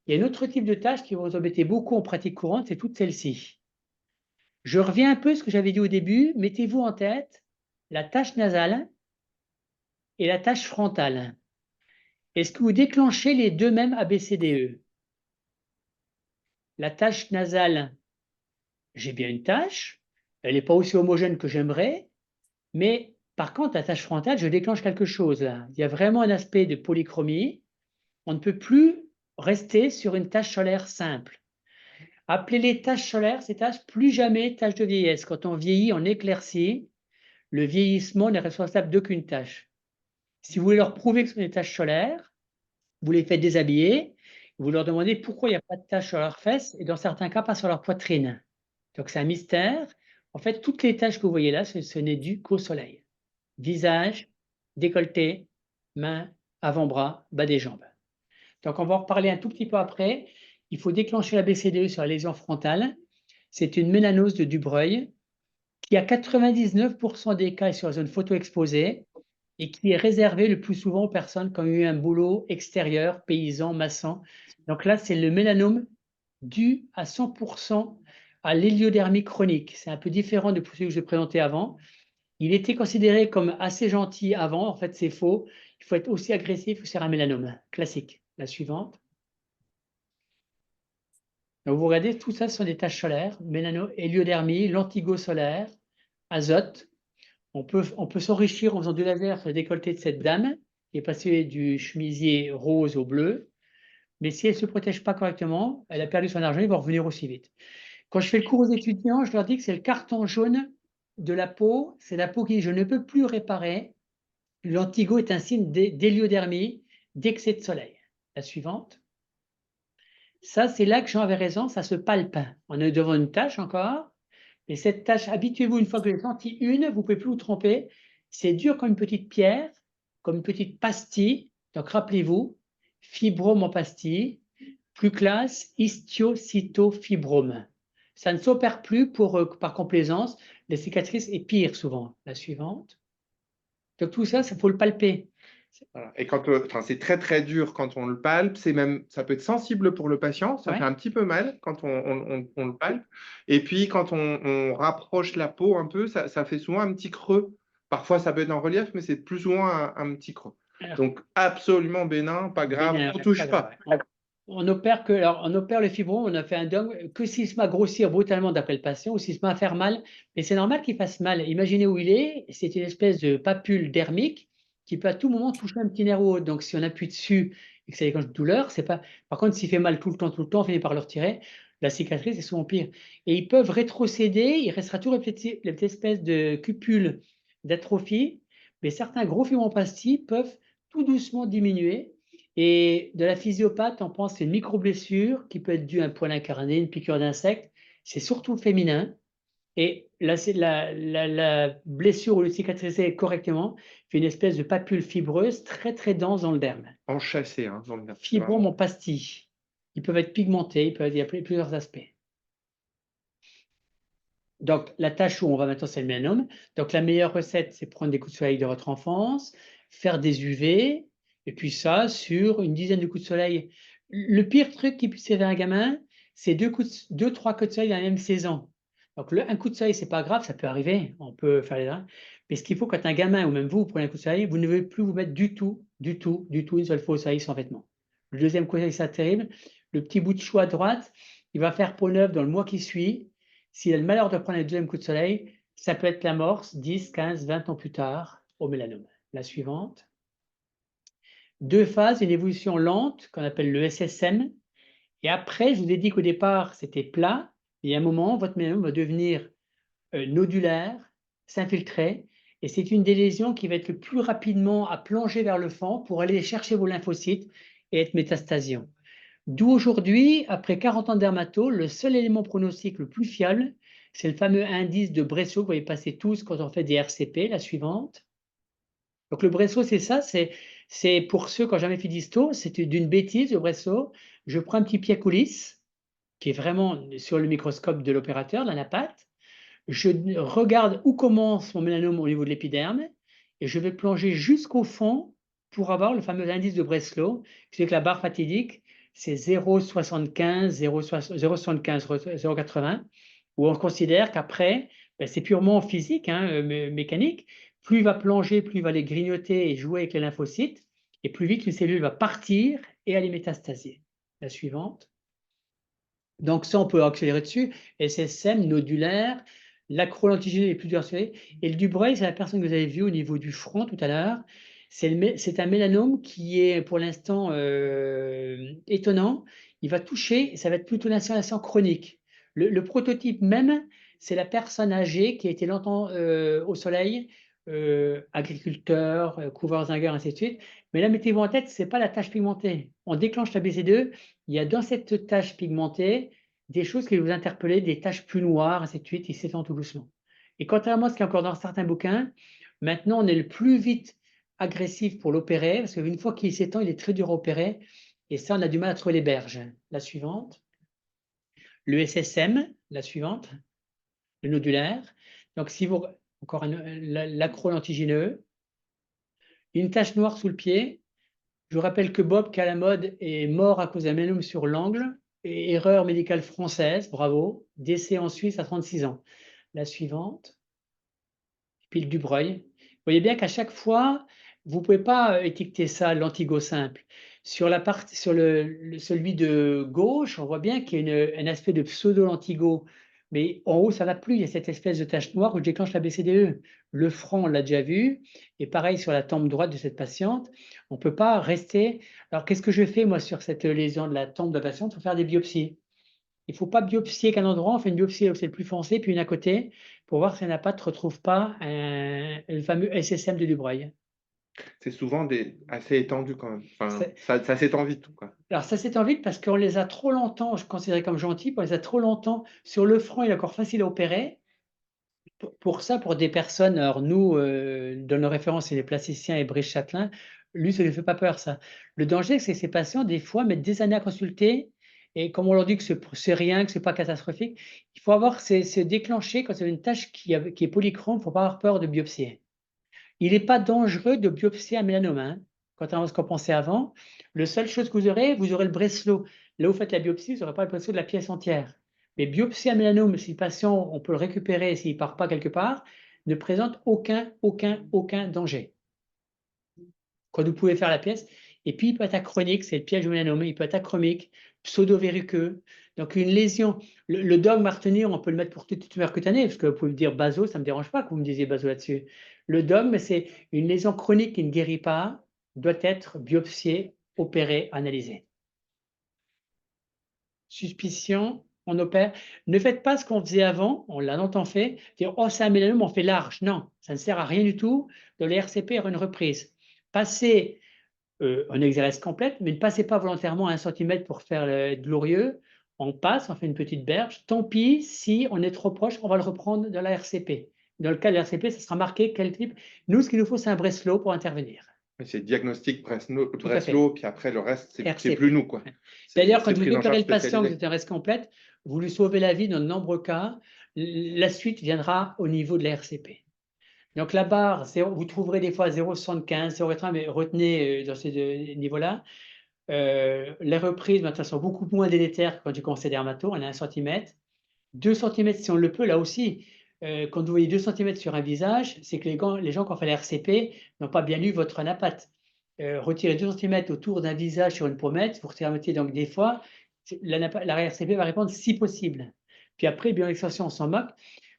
Il y a un autre type de tâches qui vont vous embêter beaucoup en pratique courante, c'est toutes celles-ci. Je reviens un peu à ce que j'avais dit au début. Mettez-vous en tête la tache nasale et la tache frontale. Est-ce que vous déclenchez les deux mêmes ABCDE? La tache nasale, j'ai bien une tache. Elle n'est pas aussi homogène que j'aimerais. Mais par contre, la tache frontale, je déclenche quelque chose là. Il y a vraiment un aspect de polychromie. On ne peut plus rester sur une tache solaire simple. Appelez-les taches solaires, ces taches, plus jamais taches de vieillesse. Quand on vieillit, on éclaircit. Le vieillissement n'est responsable d'aucune tache. Si vous voulez leur prouver que ce sont des taches solaires, vous les faites déshabiller, vous leur demandez pourquoi il n'y a pas de taches sur leurs fesses et dans certains cas, pas sur leur poitrine. Donc c'est un mystère. En fait, toutes les taches que vous voyez là, ce n'est dû qu'au soleil. Visage, décolleté, mains, avant-bras, bas des jambes. Donc, on va en reparler un tout petit peu après. Il faut déclencher la BCDE sur la lésion frontale. C'est une mélanose de Dubreuil qui, à 99% des cas, est sur la zone photo-exposée et qui est réservée le plus souvent aux personnes qui ont eu un boulot extérieur, paysan, maçon. Donc là, c'est le mélanome dû à 100% à l'héliodermie chronique. C'est un peu différent de celui que je présentais avant. Il était considéré comme assez gentil avant. En fait, c'est faux. Il faut être aussi agressif que sur un mélanome classique. La suivante. Donc, vous regardez, tout ça, ce sont des taches solaires, héliodermie, lentigo solaire, azote. On peut s'enrichir en faisant du laser sur le décolleté de cette dame qui est passée du chemisier rose au bleu. Mais si elle ne se protège pas correctement, elle a perdu son argent, il va revenir aussi vite. Quand je fais le cours aux étudiants, je leur dis que c'est le carton jaune de la peau. C'est la peau qui, je ne peux plus réparer. L'antigo est un signe d'héliodermie, d'excès de soleil. La suivante. Ça, c'est là que Jean avait raison, ça se palpe. On est devant une tâche encore. Et cette tâche, habituez-vous, une fois que vous avez senti une, vous ne pouvez plus vous tromper. C'est dur comme une petite pierre, comme une petite pastille. Donc, rappelez-vous, fibrome en pastille, plus classe, histiocytofibrome. Ça ne s'opère plus par complaisance. Les cicatrices est pire souvent. La suivante. Donc, tout ça, il faut le palper. Voilà. Et quand, c'est très très dur quand on le palpe, c'est même, ça peut être sensible pour le patient, ça Ouais. fait un petit peu mal quand on le palpe. Et puis quand on rapproche la peau un peu, ça fait souvent un petit creux. Parfois ça peut être en relief, mais c'est plus souvent un petit creux. Alors, Donc absolument bénin, pas grave, on ne touche pas. On opère on opère le fibrome, on a fait un dogme que s'il se met à grossir brutalement d'après le patient ou s'il se met à faire mal, mais c'est normal qu'il fasse mal. Imaginez où il est, c'est une espèce de papule dermique qui peut à tout moment toucher un petit nerf ou autre. Donc si on appuie dessus et que ça déclenche de douleur, c'est pas. Par contre, s'il fait mal tout le temps, on finit par le retirer. La cicatrice est souvent pire. Et ils peuvent rétrocéder, il restera toujours la petite espèce de cupule d'atrophie, mais certains gros fibromplasties peuvent tout doucement diminuer. Et de la physiopathe, on pense que c'est une micro-blessure qui peut être due à un poil incarné, une piqûre d'insecte. C'est surtout féminin. Et là, c'est la blessure où le cicatriser correctement fait une espèce de papule fibreuse très très dense dans le derme. Enchâssé, hein, dans le derme. Fibromes en pastilles. Ils peuvent être pigmentés, il y a plusieurs aspects. Donc, la tâche où on va maintenant, c'est le mélanome. Donc, la meilleure recette, c'est prendre des coups de soleil de votre enfance, faire des UV, et puis ça, sur une dizaine de coups de soleil. Le pire truc qui puisse aider un gamin, c'est deux, trois coups de soleil dans la même saison. Donc, un coup de soleil, c'est pas grave, ça peut arriver, on peut faire les uns. Mais ce qu'il faut, quand un gamin, ou même vous prenez un coup de soleil, vous ne devez plus vous mettre du tout, une seule fois au soleil sans vêtements. Le deuxième coup de soleil, c'est terrible. Le petit bout de chou à droite, il va faire peau neuve dans le mois qui suit. S'il a le malheur de prendre le deuxième coup de soleil, ça peut être l'amorce 10, 15, 20 ans plus tard au mélanome. La suivante. 2 phases, une évolution lente qu'on appelle le SSM. Et après, je vous ai dit qu'au départ, c'était plat. Et à un moment, votre mélanome va devenir nodulaire, s'infiltrer. Et c'est une des lésions qui va être le plus rapidement à plonger vers le fond pour aller chercher vos lymphocytes et être métastasion. D'où aujourd'hui, après 40 ans de dermato, le seul élément pronostic le plus fiable, c'est le fameux indice de Bressow que vous voyez passer tous quand on fait des RCP, la suivante. Donc le Bressow, c'est ça, c'est pour ceux qui n'ont jamais fait d'histo, c'est d'une bêtise le Bressow. Je prends un petit pied coulisse, qui est vraiment sur le microscope de l'opérateur, dans la patte. Je regarde où commence mon mélanome au niveau de l'épiderme, et je vais plonger jusqu'au fond pour avoir le fameux indice de Breslow. Je sais que la barre fatidique, c'est 0,75, 0,75, 0,80, où on considère qu'après, ben, c'est purement physique, hein, mécanique. Plus il va plonger, plus il va les grignoter et jouer avec les lymphocytes, et plus vite une cellule va partir et aller métastasier. La suivante. Donc ça, on peut accélérer dessus. SSM, nodulaire, l'acrolantigénée est plus dur à accélérer. Et le Dubreuil, c'est la personne que vous avez vue au niveau du front tout à l'heure. C'est un mélanome qui est pour l'instant étonnant. Il va toucher, ça va être plutôt l'installation chronique. Le prototype même, c'est la personne âgée qui a été longtemps au soleil, agriculteur, couvreur zingueur, ainsi de suite. Mais là, mettez-vous en tête, ce n'est pas la tache pigmentée. On déclenche la BC2, il y a dans cette tache pigmentée des choses qui vont vous interpeller, des taches plus noires, ainsi de suite, il s'étend tout doucement. Et contrairement à ce qui est encore dans certains bouquins, maintenant on est le plus vite agressif pour l'opérer, parce qu'une fois qu'il s'étend, il est très dur à opérer, et ça, on a du mal à trouver les berges. La suivante. Le SSM, la suivante. Le nodulaire. Donc, si vous. Encore l'acro-lentigineux. Une tache noire sous le pied. Je vous rappelle que Bob, qui est à la mode, est mort à cause d'un mélanome sur l'angle. Et erreur médicale française, bravo. Décès en Suisse à 36 ans. La suivante. Puis le Dubreuil. Vous voyez bien qu'à chaque fois, vous ne pouvez pas étiqueter ça l'antigo simple. Sur la partie, sur celui de gauche, on voit bien qu'il y a un aspect de pseudo-lentigo. Mais en haut, ça ne va plus. Il y a cette espèce de tache noire où je déclenche la BCDE. Le front, on l'a déjà vu. Et pareil sur la tempe droite de cette patiente. On ne peut pas rester. Alors, qu'est-ce que je fais, moi, sur cette lésion de la tempe de la patiente? Il faut faire des biopsies. Il ne faut pas biopsier qu'un endroit, on fait une biopsie là où c'est le plus foncé, puis une à côté, pour voir si la patte ne retrouve pas le fameux SSM de Dubreuil. C'est souvent assez étendu quand même. Enfin, ça s'étend vite, quoi. Alors ça s'étend vite parce qu'on les a trop longtemps, je considère comme gentils, on les a trop longtemps sur le front, il est encore facile à opérer. Pour ça, pour des personnes, alors nous, dans nos références, c'est les plasticiens et Brice Châtelain, lui, ça ne lui fait pas peur, ça. Le danger, c'est que ces patients, des fois, mettent des années à consulter, et comme on leur dit que c'est rien, que ce n'est pas catastrophique, il faut avoir c'est déclenché quand c'est une tâche qui est polychrome, il ne faut pas avoir peur de biopsier. Il n'est pas dangereux de biopsier un mélanome, hein, contrairement à ce qu'on pensait avant. La seule chose que vous aurez le Breslow. Là où vous faites la biopsie, vous n'aurez pas le Breslow de la pièce entière. Mais biopsie un mélanome, si le patient, on peut le récupérer s'il ne part pas quelque part, ne présente aucun danger. Quand vous pouvez faire la pièce, et puis il peut être achronique, c'est le piège du mélanome, il peut être achromique, pseudo-verruqueux. Donc une lésion, le dogme à retenir, on peut le mettre pour toute tumeur cutanée, parce que vous pouvez me dire baso, ça ne me dérange pas que vous me disiez baso là-dessus. Le dogme, c'est une lésion chronique qui ne guérit pas, doit être biopsiée, opérée, analysée. Suspicion, on opère. Ne faites pas ce qu'on faisait avant, on l'a longtemps fait, dire oh c'est un mélanome, on fait large. Non, ça ne sert à rien du tout de l'RCP à une reprise. Passez un exercice complète, mais ne passez pas volontairement 1 cm pour faire le glorieux. On passe, on fait une petite berge. Tant pis si on est trop proche, on va le reprendre dans la RCP. Dans le cas de la RCP, ça sera marqué quel type. Nous, ce qu'il nous faut, c'est un Breslow pour intervenir. C'est diagnostic Tout à fait. Breslow, puis après le reste, c'est RCP. plus nous, quoi. D'ailleurs, quand vous pris en opérez charge le patient, vous spécialisée. êtes en reste complète, vous lui sauvez la vie dans de nombreux cas. La suite viendra au niveau de la RCP. Donc la barre, vous trouverez des fois 0,75, 0,80, mais retenez dans ces niveaux-là. Les reprises maintenant sont beaucoup moins délétères que quand tu commences à dermato, on a 1 cm. 2 cm si on le peut, là aussi. Quand vous voyez 2 cm sur un visage, c'est que les gens qui ont fait la RCP n'ont pas bien lu votre anapathe. Retirer 2 cm autour d'un visage sur une pommette, vous retirez donc des fois, la RCP va répondre si possible. Puis après, bien l'extension, on s'en moque.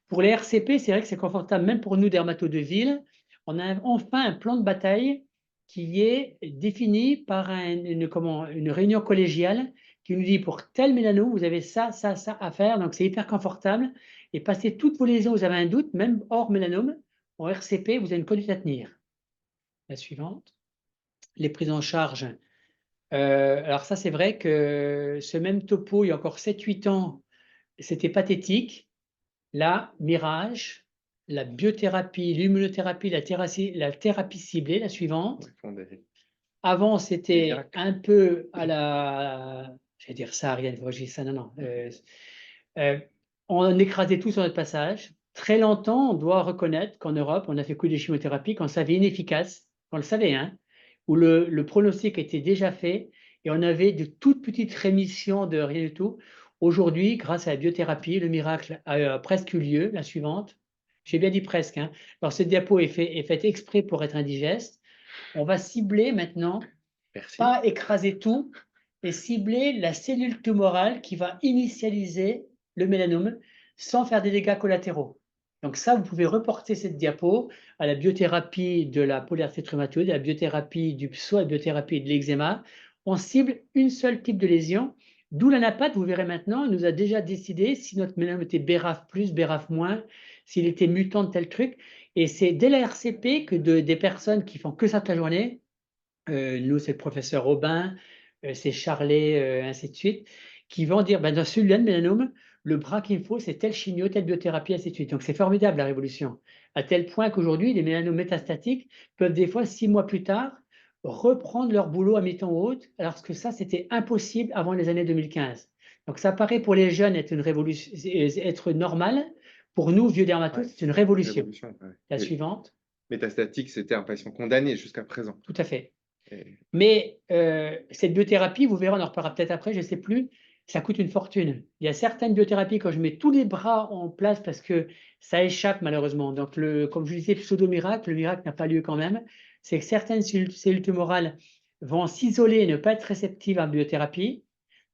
Pour les RCP, c'est vrai que c'est confortable, même pour nous, dermatos de ville. On a enfin un plan de bataille qui est défini par une réunion collégiale qui nous dit pour tel mélanome, vous avez ça à faire. Donc, c'est hyper confortable. Et passez toutes vos lésions, vous avez un doute, même hors mélanome, en RCP, vous avez une conduite à tenir. La suivante. Les prises en charge. Alors ça, c'est vrai que ce même topo, il y a encore 7-8 ans, c'était pathétique. Là, Mirage, la biothérapie, l'immunothérapie, la thérapie ciblée, la suivante. Avant, c'était un peu à la... Je vais dire ça, Ariel, je dis ça, non. On écrasait tout sur notre passage, Très longtemps, on doit reconnaître qu'en Europe, on a fait coup de chimiothérapie quand ça avait inefficace, on le savait, hein, où le pronostic était déjà fait et on avait de toutes petites rémissions de rien du tout. Aujourd'hui, grâce à la biothérapie, le miracle a presque eu lieu, la suivante. J'ai bien dit presque, hein. Alors, cette diapo est faite exprès pour être indigeste. On va cibler maintenant, Merci. pas écraser tout, et cibler la cellule tumorale qui va initialiser le mélanome sans faire des dégâts collatéraux. Donc ça, vous pouvez reporter cette diapo à la biothérapie de la polyarthrite rhumatoïde, à la biothérapie du psoas, à la biothérapie de l'eczéma. On cible une seule type de lésion, d'où l'anapathe, vous verrez maintenant, il nous a déjà décidé si notre mélanome était BRAF+, BRAF-, s'il était mutant de tel truc. Et c'est dès la RCP que des personnes qui font que ça toute la journée, nous c'est le professeur Robin, c'est Charlet, ainsi de suite, qui vont dire, ben, dans celui-là de mélanome, le bras qu'il me faut, c'est telle chimio, telle biothérapie, ainsi de suite. Donc c'est formidable la révolution, à tel point qu'aujourd'hui, les mélanomes métastatiques peuvent des fois, 6 mois plus tard, reprendre leur boulot à mi-temps haute, alors que ça, c'était impossible avant les années 2015. Donc ça paraît pour les jeunes être une révolution, être normal. Pour nous, vieux dermatos, Ouais, c'est une révolution. révolution, ouais. La suivante. Métastatique, c'était un patient condamné jusqu'à présent. Tout à fait. Et Mais cette biothérapie, vous verrez, on en reparlera peut-être après, je ne sais plus, ça coûte une fortune. Il y a certaines biothérapies, quand je mets tous les bras en place, parce que ça échappe malheureusement. Donc, comme je disais, pseudo-miracle, le miracle n'a pas lieu quand même. C'est que certaines cellules tumorales vont s'isoler et ne pas être réceptives à la biothérapie.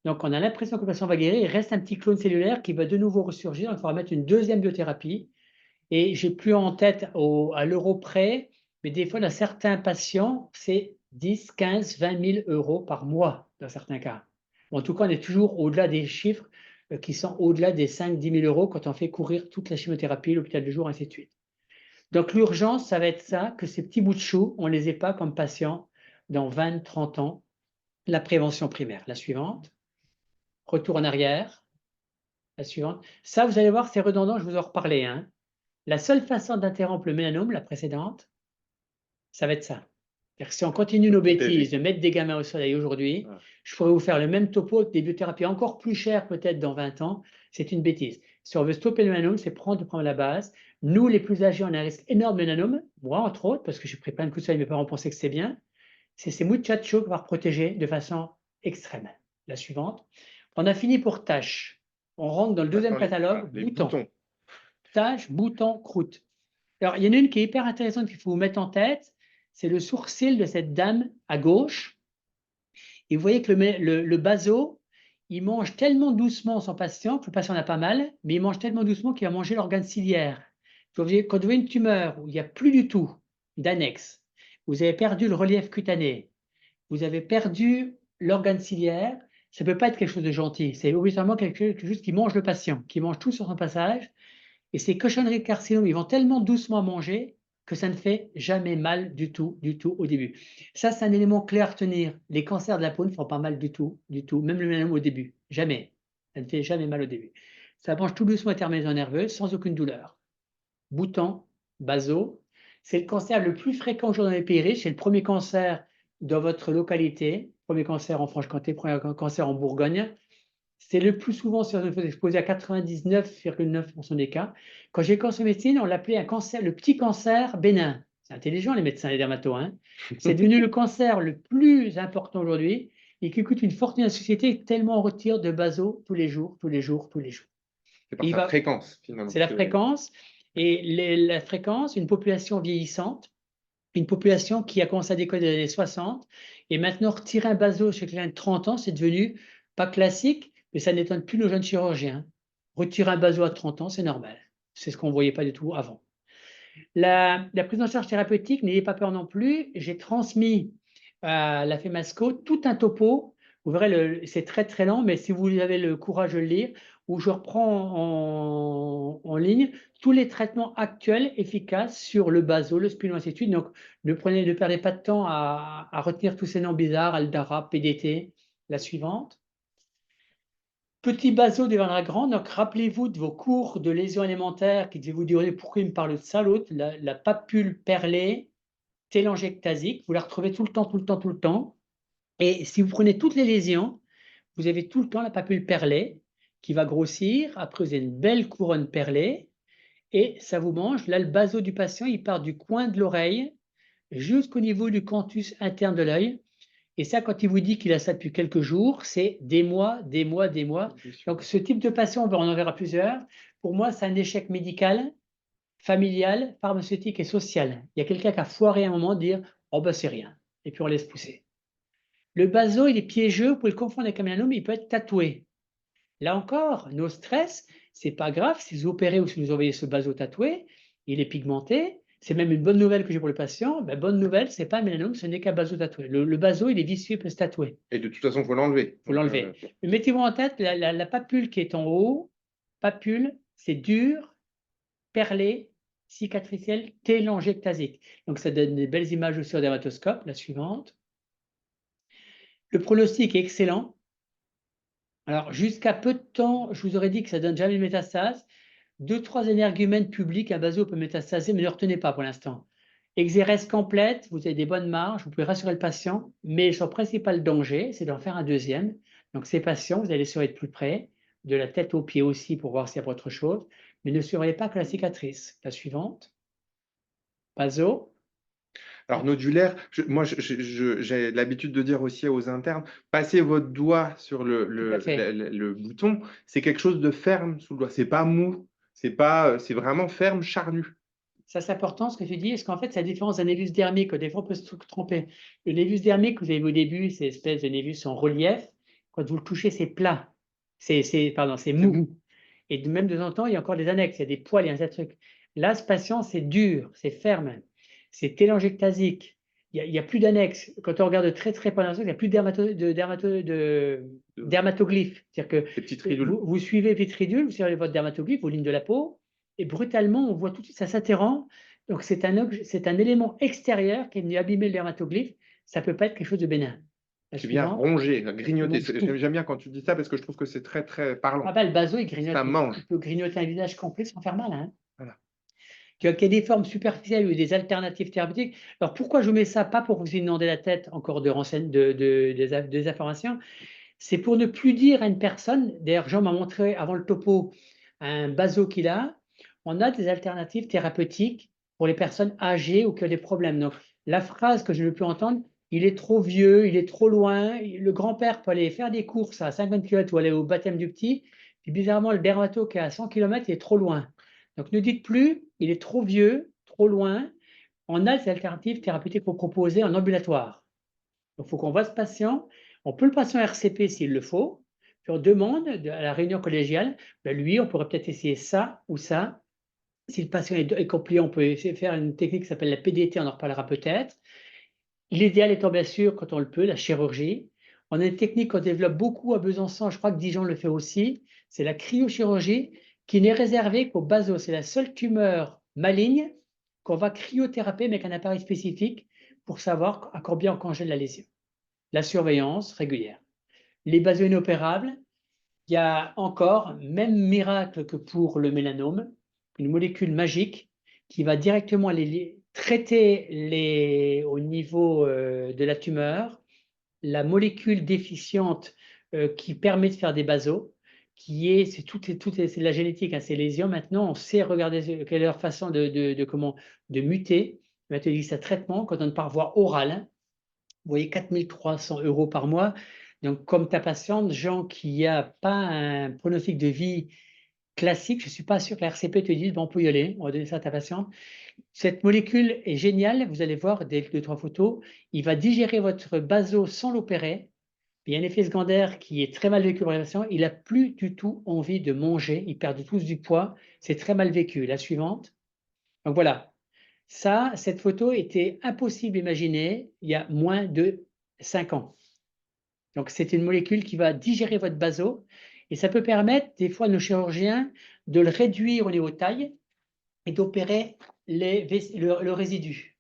Donc, on a l'impression que le patient va guérir, il reste un petit clone cellulaire qui va de nouveau ressurgir. Donc, il faudra mettre une deuxième biothérapie. Et j'ai plus en tête à l'euro près, mais des fois, dans certains patients, c'est 10, 15, 20 000 euros par mois, dans certains cas. En tout cas, on est toujours au-delà des chiffres qui sont au-delà des 5, 10 000 euros quand on fait courir toute la chimiothérapie, l'hôpital de jour, ainsi de suite. Donc, l'urgence, ça va être ça, que ces petits bouts de chou, on ne les ait pas comme patients dans 20, 30 ans. La prévention primaire. La suivante. Retour en arrière. La suivante. Ça, vous allez voir, c'est redondant, je vous en reparler, hein. La seule façon d'interrompre le mélanome, la précédente, ça va être ça. C'est-à-dire que si on continue nos bêtises de mettre des gamins au soleil aujourd'hui, je pourrais vous faire le même topo avec des biothérapies encore plus chères peut-être dans 20 ans. C'est une bêtise. Si on veut stopper le mélanome, c'est prendre la base. Nous, les plus âgés, on a un risque énorme de mélanome. Moi, entre autres, parce que j'ai pris plein de coups de soleil, mes parents pensaient que c'est bien. C'est ces muchachos qui vont protéger de façon extrême. La suivante. On a fini pour tâches. On rentre dans le deuxième catalogue, boutons. Tâches, boutons, croûte. Alors, il y en a une qui est hyper intéressante qu'il faut vous mettre en tête, c'est le sourcil de cette dame à gauche. Et vous voyez que le baso, il mange tellement doucement son patient, que le patient n'a pas mal, mais il mange tellement doucement qu'il va manger l'organe ciliaire. Quand vous avez une tumeur où il n'y a plus du tout d'annexe, vous avez perdu le relief cutané, vous avez perdu l'organe ciliaire, ça ne peut pas être quelque chose de gentil. C'est obligatoirement quelque chose qui mange le patient, qui mange tout sur son passage. Et ces cochonneries de carcinome, ils vont tellement doucement manger que ça ne fait jamais mal du tout au début. Ça, c'est un élément clé à retenir. Les cancers de la peau ne font pas mal du tout, même le mélanome au début. Jamais. Ça ne fait jamais mal au début. Ça mange tout doucement la terminaison nerveuse sans aucune douleur. Bouton, baso, c'est le cancer le plus fréquent aujourd'hui dans les pays riches. C'est le premier cancer dans votre localité, premier cancer en Franche-Comté, premier cancer en Bourgogne. C'est le plus souvent exposé à 99,9% des cas. Quand j'ai commencé en médecine, on l'appelait un cancer, le petit cancer bénin. C'est intelligent les médecins, les dermatos, hein. C'est devenu le cancer le plus important aujourd'hui et qui coûte une fortune à la société tellement on retire de baso tous les jours. c'est par sa fréquence, finalement. C'est la fréquence. Et la fréquence, une population vieillissante, une population qui a commencé à décoller dans les années 60, et maintenant retirer un baso chez quelqu'un de 30 ans, c'est devenu pas classique, mais ça n'étonne plus nos jeunes chirurgiens. Retirer un baso à 30 ans, c'est normal. C'est ce qu'on ne voyait pas du tout avant. La prise en charge thérapeutique, n'ayez pas peur non plus. J'ai transmis à la FEMASCO tout un topo. Vous verrez, c'est très très lent, mais si vous avez le courage de le lire, où je reprends en ligne tous les traitements actuels efficaces sur le baso, le spino, ainsi de suite. Donc, ne perdez pas de temps à retenir tous ces noms bizarres, Aldara, PDT. La suivante. Petit baso deviendra grand, donc rappelez-vous de vos cours de lésions alimentaires qui devaient vous dire pourquoi il me parle de ça, l'autre, la papule perlée télangiectasique, vous la retrouvez tout le temps. Et si vous prenez toutes les lésions, vous avez tout le temps la papule perlée qui va grossir, après vous avez une belle couronne perlée, et ça vous mange. Là, le baso du patient, il part du coin de l'oreille jusqu'au niveau du canthus interne de l'œil. Et ça, quand il vous dit qu'il a ça depuis quelques jours, c'est des mois, des mois, des mois. Donc, ce type de patient, on en verra plusieurs. Pour moi, c'est un échec médical, familial, pharmaceutique et social. Il y a quelqu'un qui a foiré à un moment de dire « Oh, ben, c'est rien ». Et puis, on laisse pousser. Le baso, il est piégeux, vous pouvez le confondre avec un mélanome, il peut être tatoué. Là encore, nos stress, c'est pas grave si vous opérez ou si vous envoyez ce baso tatoué, il est pigmenté. C'est même une bonne nouvelle que j'ai pour le patient. Ben, bonne nouvelle, c'est pas un mélanome, ce n'est qu'un baso tatoué. Le baso, il est vicieux, il peut se tatouer. Et de toute façon, il faut l'enlever. Il faut l'enlever. Mais mettez-vous en tête, la papule qui est en haut, papule, c'est dur, perlé, cicatriciel, télangiectasique. Donc ça donne des belles images aussi au dermatoscope. La suivante. Le pronostic est excellent. Alors, jusqu'à peu de temps, je vous aurais dit que ça donne jamais de métastase. 2-3 énergumènes publics, un baso peut métastaser, mais ne retenez pas pour l'instant. Exérèse complète, vous avez des bonnes marges, vous pouvez rassurer le patient, mais son principal danger, c'est d'en faire un deuxième. Donc, ces patients, vous allez surveiller de plus près, de la tête aux pieds aussi pour voir s'il y a autre chose, mais ne surveillez pas que la cicatrice. La suivante. Baso. Alors, nodulaire, moi, j'ai l'habitude de dire aussi aux internes, passez votre doigt sur Tout à fait. le bouton, c'est quelque chose de ferme sous le doigt. C'est pas mou, c'est vraiment ferme, charnu. Ça, c'est important ce que tu dis, parce qu'en fait, c'est la différence d'un névus dermique. Des fois, on peut se tromper. Le névus dermique, vous avez vu au début, c'est espèce de névus en relief. Quand vous le touchez, c'est plat. Pardon, c'est C'est mou. mou. Et même de temps en temps, il y a encore des annexes, il y a des poils, il y a un tas de trucs. Là, ce patient, c'est dur, c'est ferme, c'est télangiectasique. Il y a plus d'annexes. Quand on regarde très très près, il n'y a plus de dermatoglyphes. C'est-à-dire Des petites que ridules. vous suivez votre ridule, vous suivez votre dermatoglyphe, vos lignes de la peau, et brutalement, on voit tout de suite, ça s'interrompt. Donc, c'est un élément extérieur qui est venu abîmer le dermatoglyphe. Ça ne peut pas être quelque chose de bénin. La Qui vient suivante. ronger, grignoter. Mange tout. J'aime bien quand tu dis ça parce que je trouve que c'est très, très parlant. Ah ben, le baso, Ça il mange. peut grignoter un visage complet sans faire mal, hein. Voilà. Tu as qu'il y a des formes superficielles ou des alternatives thérapeutiques. Alors, pourquoi je vous mets ça? Pas pour vous inonder la tête encore de des informations. C'est pour ne plus dire à une personne, d'ailleurs, Jean m'a montré avant le topo un baso qu'il a, on a des alternatives thérapeutiques pour les personnes âgées ou qui ont des problèmes. Donc, la phrase que je ne veux plus entendre, il est trop vieux, il est trop loin, le grand-père peut aller faire des courses à 50 km ou aller au baptême du petit, puis bizarrement, le dermato qui est à 100 km, il est trop loin. Donc, ne dites plus, il est trop vieux, trop loin. On a des alternatives thérapeutiques pour proposer en ambulatoire. Donc, il faut qu'on voit ce patient. On peut le passer en RCP s'il le faut. Puis on demande à la réunion collégiale, ben lui, on pourrait peut-être essayer ça ou ça. Si le patient est compliant, on peut essayer de faire une technique qui s'appelle la PDT, on en reparlera peut-être. L'idéal étant bien sûr, quand on le peut, la chirurgie. On a une technique qu'on développe beaucoup à Besançon, je crois que Dijon le fait aussi, c'est la cryochirurgie qui n'est réservée qu'au baso. C'est la seule tumeur maligne qu'on va cryothéraper avec un appareil spécifique pour savoir à combien on congèle la lésion. La surveillance régulière. Les basos inopérables, il y a encore, même miracle que pour le mélanome, une molécule magique qui va directement traiter au niveau de la tumeur, la molécule déficiente qui permet de faire des basos, c'est de la génétique, hein, ces lésions. Maintenant, on sait regarder quelle est leur façon de muter. On dit ça traitement quand on par voie orale. Hein. Vous voyez, 4 300 € par mois. Donc, comme ta patiente, Jean, qui n'a pas un pronostic de vie classique, je ne suis pas sûr que la RCP te dise, bon, on peut y aller, on va donner ça à ta patiente. Cette molécule est géniale, vous allez voir dès 2-3 photos. Il va digérer votre baso sans l'opérer. Il y a un effet secondaire qui est très mal vécu par les patients. Il n'a plus du tout envie de manger. Ils perdent tous du poids. C'est très mal vécu. La suivante. Donc voilà. Cette photo était impossible à imaginer il y a moins de 5 ans. Donc, c'est une molécule qui va digérer votre baso et ça peut permettre des fois à nos chirurgiens de le réduire au niveau taille et d'opérer le résidu.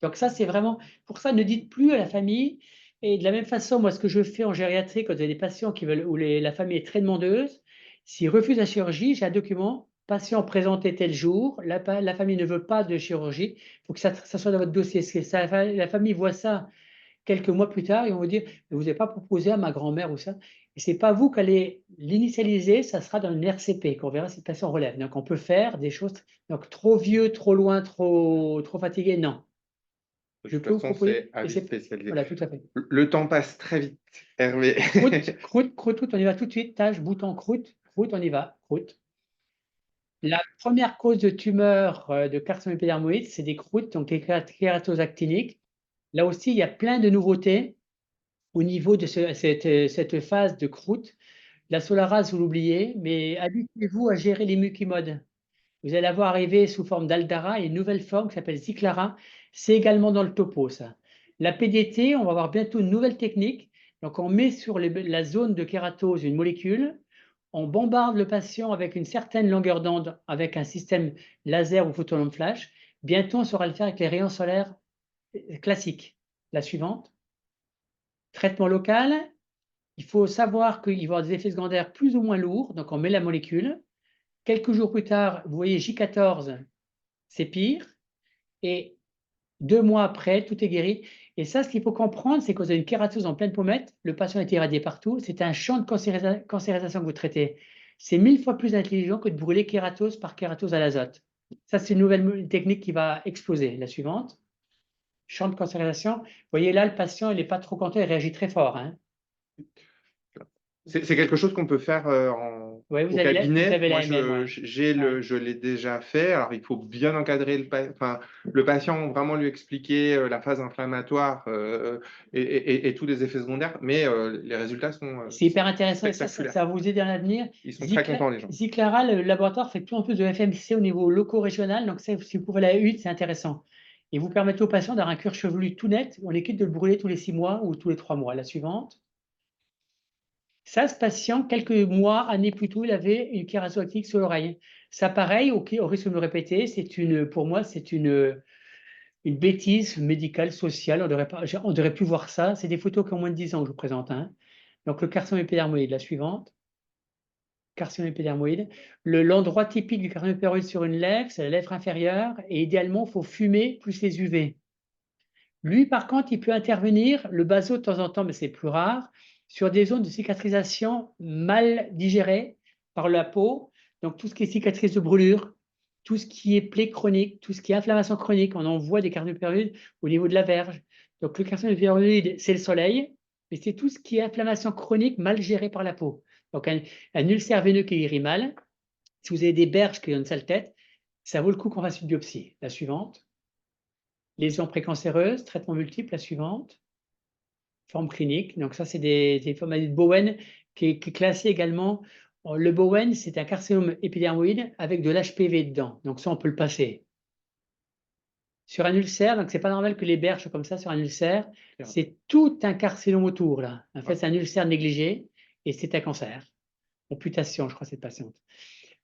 Donc ça, c'est vraiment, pour ça, ne dites plus à la famille. Et de la même façon, moi, ce que je fais en gériatrie, quand vous avez des patients qui veulent, où la famille est très demandeuse, s'ils refusent la chirurgie, j'ai un document, patient présenté tel jour, la famille ne veut pas de chirurgie, il faut que ça soit dans votre dossier. La famille voit ça, quelques mois plus tard, ils vont vous dire: «Mais vous n'avez pas proposé à ma grand-mère ou ça?» et c'est pas vous qui allez l'initialiser, ça sera dans une RCP qu'on verra si le patient relève. Donc on peut faire des choses donc trop vieux, trop loin, trop fatigué, non. De Je toute peux vous façon, proposer c'est et avis c'est spécialisé. voilà, tout à fait. Le temps passe très vite, Hervé. Croûte, on y va tout de suite, tâche, bouton, croûte, on y va, croûte. La première cause de tumeur, de carcinome épidermoïde, c'est des croûtes, donc les kératoses actiniques. Là aussi, il y a plein de nouveautés au niveau de cette phase de croûte. La Solarase, vous l'oubliez, mais habituez-vous à gérer les muquimodes. Vous allez avoir arrivé sous forme d'Aldara et une nouvelle forme qui s'appelle Ziclara. C'est également dans le topo, ça. La PDT, on va avoir bientôt une nouvelle technique. Donc, on met sur la zone de kératose une molécule, on bombarde le patient avec une certaine longueur d'onde, avec un système laser ou photolampe flash. Bientôt, on saura le faire avec les rayons solaires classiques. La suivante. Traitement local. Il faut savoir qu'il va y avoir des effets secondaires plus ou moins lourds. Donc, on met la molécule. Quelques jours plus tard, vous voyez J14, c'est pire. Et 2 mois après, tout est guéri. Et ça, ce qu'il faut comprendre, c'est que vous avez une kératose en pleine pommette, le patient est irradié partout, c'est un champ de cancérisation que vous traitez. C'est 1000 fois plus intelligent que de brûler kératose par kératose à l'azote. Ça, c'est une nouvelle technique qui va exploser. La suivante, champ de cancérisation. Vous voyez là, le patient, il n'est pas trop content, il réagit très fort, hein. C'est quelque chose qu'on peut faire Ouais, au vous cabinet. avez Moi, la MM, ouais. je l'ai déjà fait. Alors, il faut bien encadrer le patient, vraiment lui expliquer la phase inflammatoire et tous les effets secondaires, mais les résultats sont C'est hyper intéressant et spectaculaires. ça va vous aider dans l'avenir. Ils sont très contents, les gens. Ziclara, le laboratoire fait de plus en plus de FMC au niveau loco-régional, donc ça, si vous pouvez la huile, c'est intéressant. Et vous permettez au patient d'avoir un cuir chevelu tout net, on évite de le brûler tous les 6 mois ou tous les 3 mois. La suivante. Ça, ce patient, quelques mois, années plus tôt, il avait une kératose actinique sur l'oreille. Ça, pareil, au risque de me répéter, pour moi, c'est une bêtise médicale, sociale. On devrait plus voir ça. C'est des photos qui ont moins de 10 ans que je vous présente, hein. Donc, le carcinome épidermoïde, la suivante. Carcinome épidermoïde. L'endroit typique du carcinome épidermoïde sur une lèvre, c'est la lèvre inférieure. Et idéalement, il faut fumer plus les UV. Lui, par contre, il peut intervenir, le baso de temps en temps, mais c'est plus rare, sur des zones de cicatrisation mal digérées par la peau. Donc, tout ce qui est cicatrice de brûlure, tout ce qui est plaie chronique, tout ce qui est inflammation chronique, on en voit des carcinomes épidermoïdes au niveau de la verge. Donc, le carcinome épidermoïde, c'est le soleil, mais c'est tout ce qui est inflammation chronique mal gérée par la peau. Donc, un ulcère veineux qui guérit mal. Si vous avez des berges qui ont une sale tête, ça vaut le coup qu'on fasse une biopsie. La suivante. Lésions précancéreuses, traitement multiple, la suivante. Forme clinique. Donc ça, c'est des formes de Bowen qui est classé également. Le Bowen, c'est un carcinome épidermoïde avec de l'HPV dedans. Donc ça, on peut le passer. Sur un ulcère, donc c'est pas normal que les berges soient comme ça sur un ulcère. C'est tout un carcinome autour là. En fait, c'est un ulcère négligé et c'est un cancer. Amputation, je crois, cette patiente.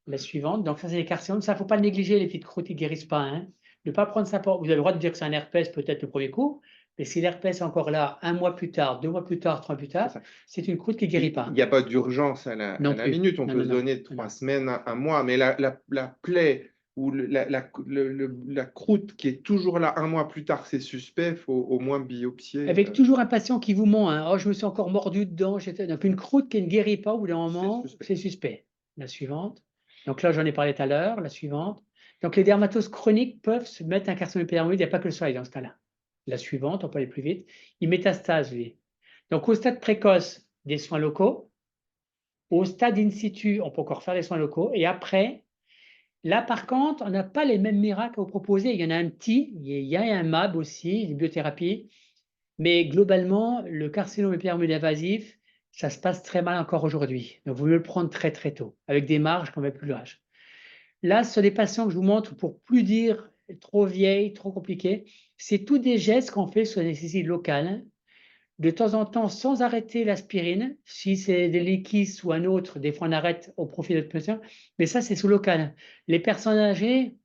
La suivante, donc ça, c'est les carcinomes. Ça, il ne faut pas le négliger, les petites croûtes, ils ne guérissent pas, hein. Ne pas prendre ça pour. Vous avez le droit de dire que c'est un herpès, peut-être le premier coup, mais si l'herpès est encore là, 1 mois plus tard, 2 mois plus tard, 3 mois plus tard, c'est une croûte qui ne guérit pas. Il n'y a pas d'urgence à Non la plus. minute. On Non, peut non, se non, donner non, 3 non. semaines, un mois, mais la plaie ou la croûte qui est toujours là 1 mois plus tard, c'est suspect, il faut au moins biopsier. Avec toujours un patient qui vous ment, hein. Oh, je me suis encore mordu dedans. Donc, une croûte qui ne guérit pas au bout d'un moment, c'est suspect. La suivante. Donc là, j'en ai parlé tout à l'heure. La suivante. Donc, les dermatoses chroniques peuvent se mettre un carcinome épidermoïde. Il n'y a pas que le soleil dans ce cas-là. La suivante, on peut aller plus vite. Il métastase, lui. Donc, au stade précoce, des soins locaux. Au stade in situ, on peut encore faire des soins locaux. Et après, là, par contre, on n'a pas les mêmes miracles à vous proposer. Il y en a un petit. Il y a un MAB aussi, une biothérapie. Mais globalement, le carcinome épidermoïde invasif, ça se passe très mal encore aujourd'hui. Donc, vous mieux le prendre très très tôt, avec des marges qu'on met plus l'âge. Là, ce sont des patients que je vous montre pour plus dire trop vieilles, trop compliquées. C'est tous des gestes qu'on fait sur anesthésie locale, de temps en temps sans arrêter l'aspirine. Si c'est des liquides ou un autre, des fois on arrête au profit de notre patient. Mais ça, c'est sous local. Les personnes âgées,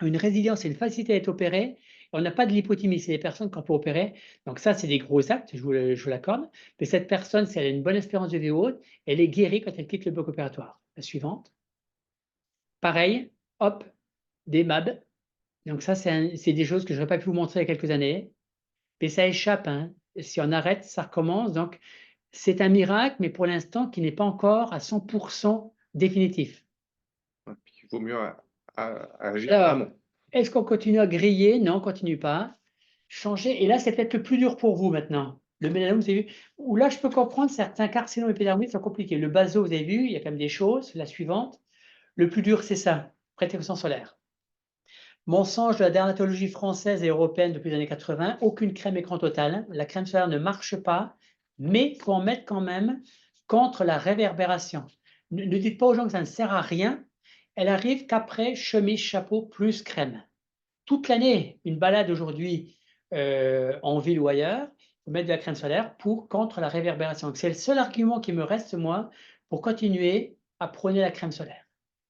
une résilience et une facilité à être opérées. On n'a pas de lipothymie, c'est des personnes qu'on peut opérer. Donc ça, c'est des gros actes, je vous l'accorde. Mais cette personne, si elle a une bonne espérance de vie haute, elle est guérie quand elle quitte le bloc opératoire. La suivante. Pareil, hop, des MAB. Donc ça, c'est des choses que je n'aurais pas pu vous montrer il y a quelques années. Mais ça échappe, hein. si on arrête, ça recommence. Donc, c'est un miracle, mais pour l'instant, qui n'est pas encore à 100% définitif. Il vaut mieux agir en Alors, amont. est-ce qu'on continue à griller? Non, on ne continue pas. Changer. Et là, c'est peut-être le plus dur pour vous maintenant. Le mélanome, vous avez vu, où là, je peux comprendre certains carcinomes épidermiques sont compliqués. Le baso, vous avez vu, il y a quand même des choses. La suivante. Le plus dur, c'est ça, protection solaire. Mensonge de la dermatologie française et européenne depuis les années 80, aucune crème écran total. La crème solaire ne marche pas, mais il faut en mettre quand même contre la réverbération. Ne dites pas aux gens que ça ne sert à rien. Elle arrive qu'après chemise, chapeau plus crème. Toute l'année, une balade aujourd'hui en ville ou ailleurs, il faut mettre de la crème solaire contre la réverbération. C'est le seul argument qui me reste, moi, pour continuer à prôner la crème solaire.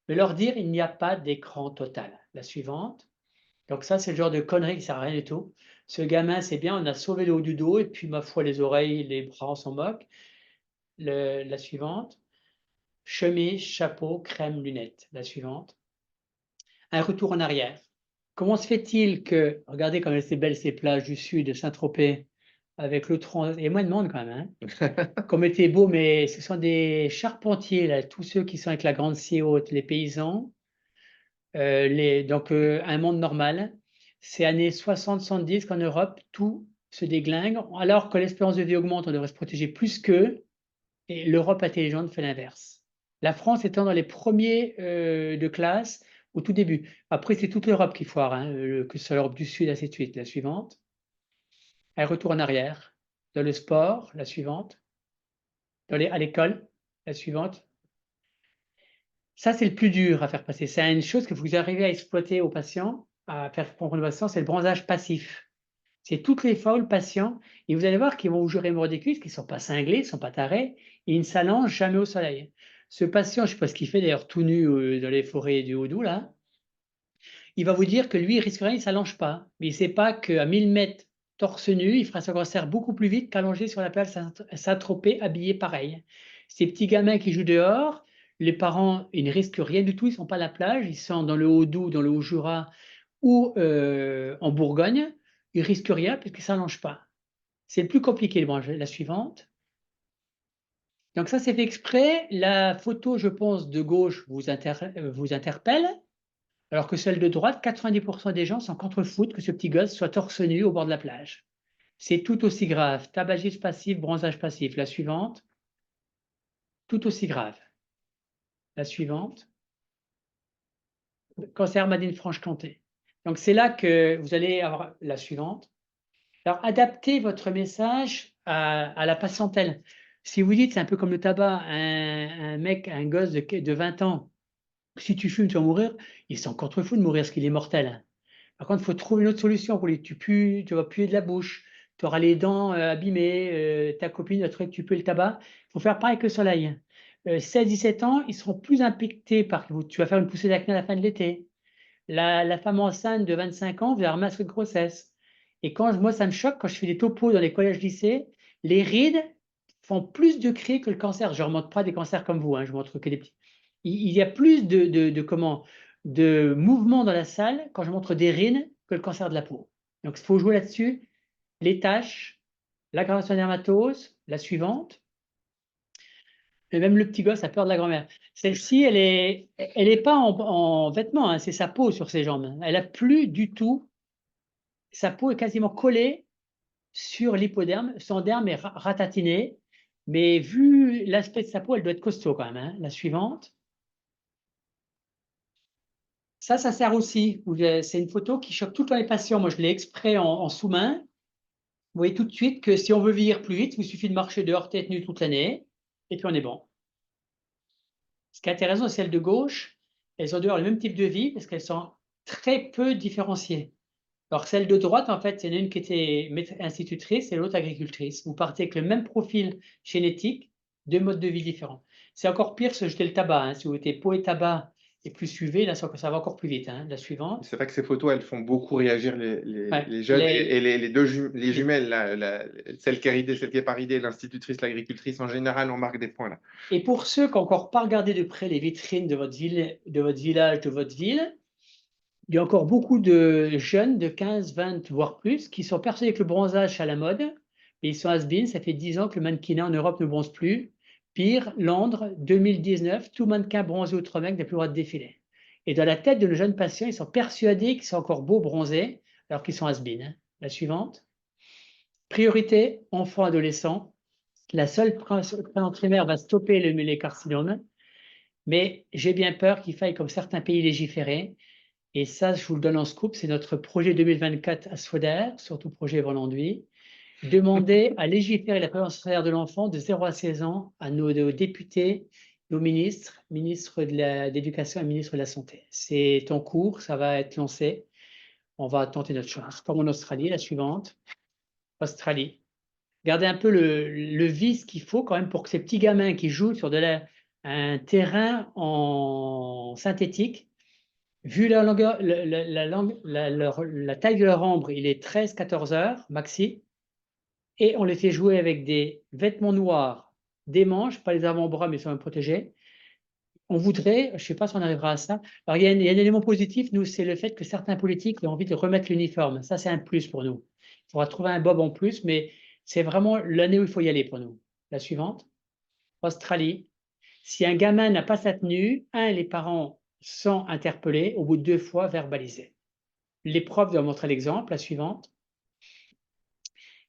Mais leur dire, il n'y a pas d'écran total. La suivante. Donc ça, c'est le genre de connerie qui ne sert à rien du tout. Ce gamin, c'est bien, on a sauvé le haut du dos, et puis, ma foi, les oreilles, les bras, on s'en moque. La suivante. Chemise, chapeau, crème, lunettes. La suivante. Un retour en arrière. Comment se fait-il que, regardez comme c'est belle ces plages du sud de Saint-Tropez, avec le trans, il y a moins de monde quand même, hein. Comme était beau, mais ce sont des charpentiers, là, tous ceux qui sont avec la grande scie haute, les paysans, donc un monde normal. C'est années 60-70 qu'en Europe, tout se déglingue, alors que l'espérance de vie augmente, on devrait se protéger plus qu'eux, et l'Europe intelligente fait l'inverse. La France étant dans les premiers de classe au tout début. Après, c'est toute l'Europe qui foire, hein, que ce soit l'Europe du Sud, ainsi de suite. La suivante. Un retour en arrière. Dans le sport, la suivante. À l'école, la suivante. Ça, c'est le plus dur à faire passer. C'est une chose que vous arrivez à exploiter aux patients, à faire comprendre aux patients, c'est le bronzage passif. C'est toutes les fois où le patient, et vous allez voir qu'ils vont vous jurer mort des cuisses, qu'ils ne sont pas cinglés, ils ne sont pas tarés, et ils ne s'allongent jamais au soleil. Ce patient, je ne sais pas ce qu'il fait d'ailleurs tout nu dans les forêts du Haut-Doubs, là, il va vous dire que lui, il risque rien, il ne s'allonge pas. Mais il ne sait pas qu'à 1000 mètres torse nu, il fera son cancer beaucoup plus vite qu'allongé sur la plage Saint-Tropez, habillé pareil. Ces petits gamins qui jouent dehors, les parents, ils ne risquent rien du tout, ils ne sont pas à la plage, ils sont dans le Haut-Doubs, dans le Haut-Jura ou en Bourgogne, ils ne risquent rien parce qu'ils ne s'allongent pas. C'est le plus compliqué, la suivante. Donc ça, c'est fait exprès. La photo, je pense, de gauche vous interpelle. Alors que celle de droite, 90% des gens s'en contrefoutent que ce petit gosse soit torse nu au bord de la plage. C'est tout aussi grave. Tabagisme passif, bronzage passif. La suivante, tout aussi grave. La suivante, cancer Madine-Franche-Comté. Donc c'est là que vous allez avoir la suivante. Alors adaptez votre message à la patientèle. Si vous dites, c'est un peu comme le tabac, un mec, un gosse de 20 ans, si tu fumes, tu vas mourir, il s'en contrefout de mourir parce qu'il est mortel. Par contre, il faut trouver une autre solution pour lui. Tu vas puer de la bouche, tu auras les dents abîmées, ta copine va trouver que tu pues le tabac. Il faut faire pareil que le soleil. 16-17 ans, ils seront plus impactés par que tu vas faire une poussée d'acné à la fin de l'été. La femme enceinte de 25 ans, vous avez un masque de grossesse. Et moi, ça me choque quand je fais des topos dans les collèges-lycées, les rides font plus de cris que le cancer. Je ne remonte pas des cancers comme vous, hein, je montre que des petits. Il y a plus de mouvements dans la salle quand je montre des rides que le cancer de la peau. Donc, il faut jouer là-dessus. Les taches, l'aggravation dermatose, la suivante. Et même le petit gosse a peur de la grand-mère. Celle-ci, elle est pas en vêtements, hein, c'est sa peau sur ses jambes. Elle a plus du tout. Sa peau est quasiment collée sur l'hypoderme. Son derme est ratatiné. Mais vu l'aspect de sa peau, elle doit être costaud quand même, hein. La suivante. Ça sert aussi. C'est une photo qui choque tout le temps les patients. Moi, je l'ai exprès en sous-main. Vous voyez tout de suite que si on veut vieillir plus vite, il vous suffit de marcher dehors tête nue toute l'année. Et puis on est bon. Ce qui est intéressant, c'est celles de gauche. Elles ont dehors le même type de vie parce qu'elles sont très peu différenciées. Alors celle de droite, en fait, il y en a une qui était institutrice et l'autre agricultrice. Vous partez avec le même profil génétique, deux modes de vie différents. C'est encore pire se jeter le tabac, hein. Si vous mettez peau et tabac et plus UV, là, ça va encore plus vite, hein. La suivante. C'est vrai que ces photos, elles font beaucoup réagir Ouais. les jeunes et les jumelles, celle qui est ridée, celle qui n'est pas ridée, l'institutrice, l'agricultrice, en général, on marque des points là. Et pour ceux qui n'ont encore pas regardé de près les vitrines de votre ville, de votre village, de votre ville, il y a encore beaucoup de jeunes de 15, 20, voire plus, qui sont persuadés que le bronzage est à la mode. et ils sont has-been. Ça fait 10 ans que le mannequinat en Europe ne bronze plus. Pire, Londres, 2019, tout mannequin bronzé outre-mer n'a plus le droit de défiler. Et dans la tête de nos jeunes patients, ils sont persuadés qu'ils sont encore beaux bronzés, alors qu'ils sont has-been, hein. La suivante. Priorité, enfants, adolescents. La seule prévention primaire va stopper les carcinomes, mais j'ai bien peur qu'il faille, comme certains pays, légiférer. Et ça, je vous le donne en scoop, c'est notre projet 2024 à SFODER, surtout projet Volanduit, demander à légiférer la prévention scolaire de l'enfant de 0 à 16 ans à nos députés, nos ministres, ministre de l'Éducation et ministre de la Santé. C'est en cours, ça va être lancé. On va tenter notre chance. Comme en Australie, la suivante. Australie. Regardez un peu le vice qu'il faut quand même pour que ces petits gamins qui jouent sur un terrain en synthétique, vu la longueur, la taille de leur ombre, il est 13-14 heures maxi, et on les fait jouer avec des vêtements noirs, des manches, pas les avant-bras, mais ils sont même protégés. On voudrait, je ne sais pas si on arrivera à ça. Alors, il y a un élément positif, nous, c'est le fait que certains politiques ont envie de remettre l'uniforme. Ça, c'est un plus pour nous. Il faudra trouver un bob en plus, mais c'est vraiment l'année où il faut y aller pour nous. La suivante. Australie. Si un gamin n'a pas sa tenue, les parents sont interpellés, au bout de 2 fois verbalisés. Les profs doivent montrer l'exemple. La suivante.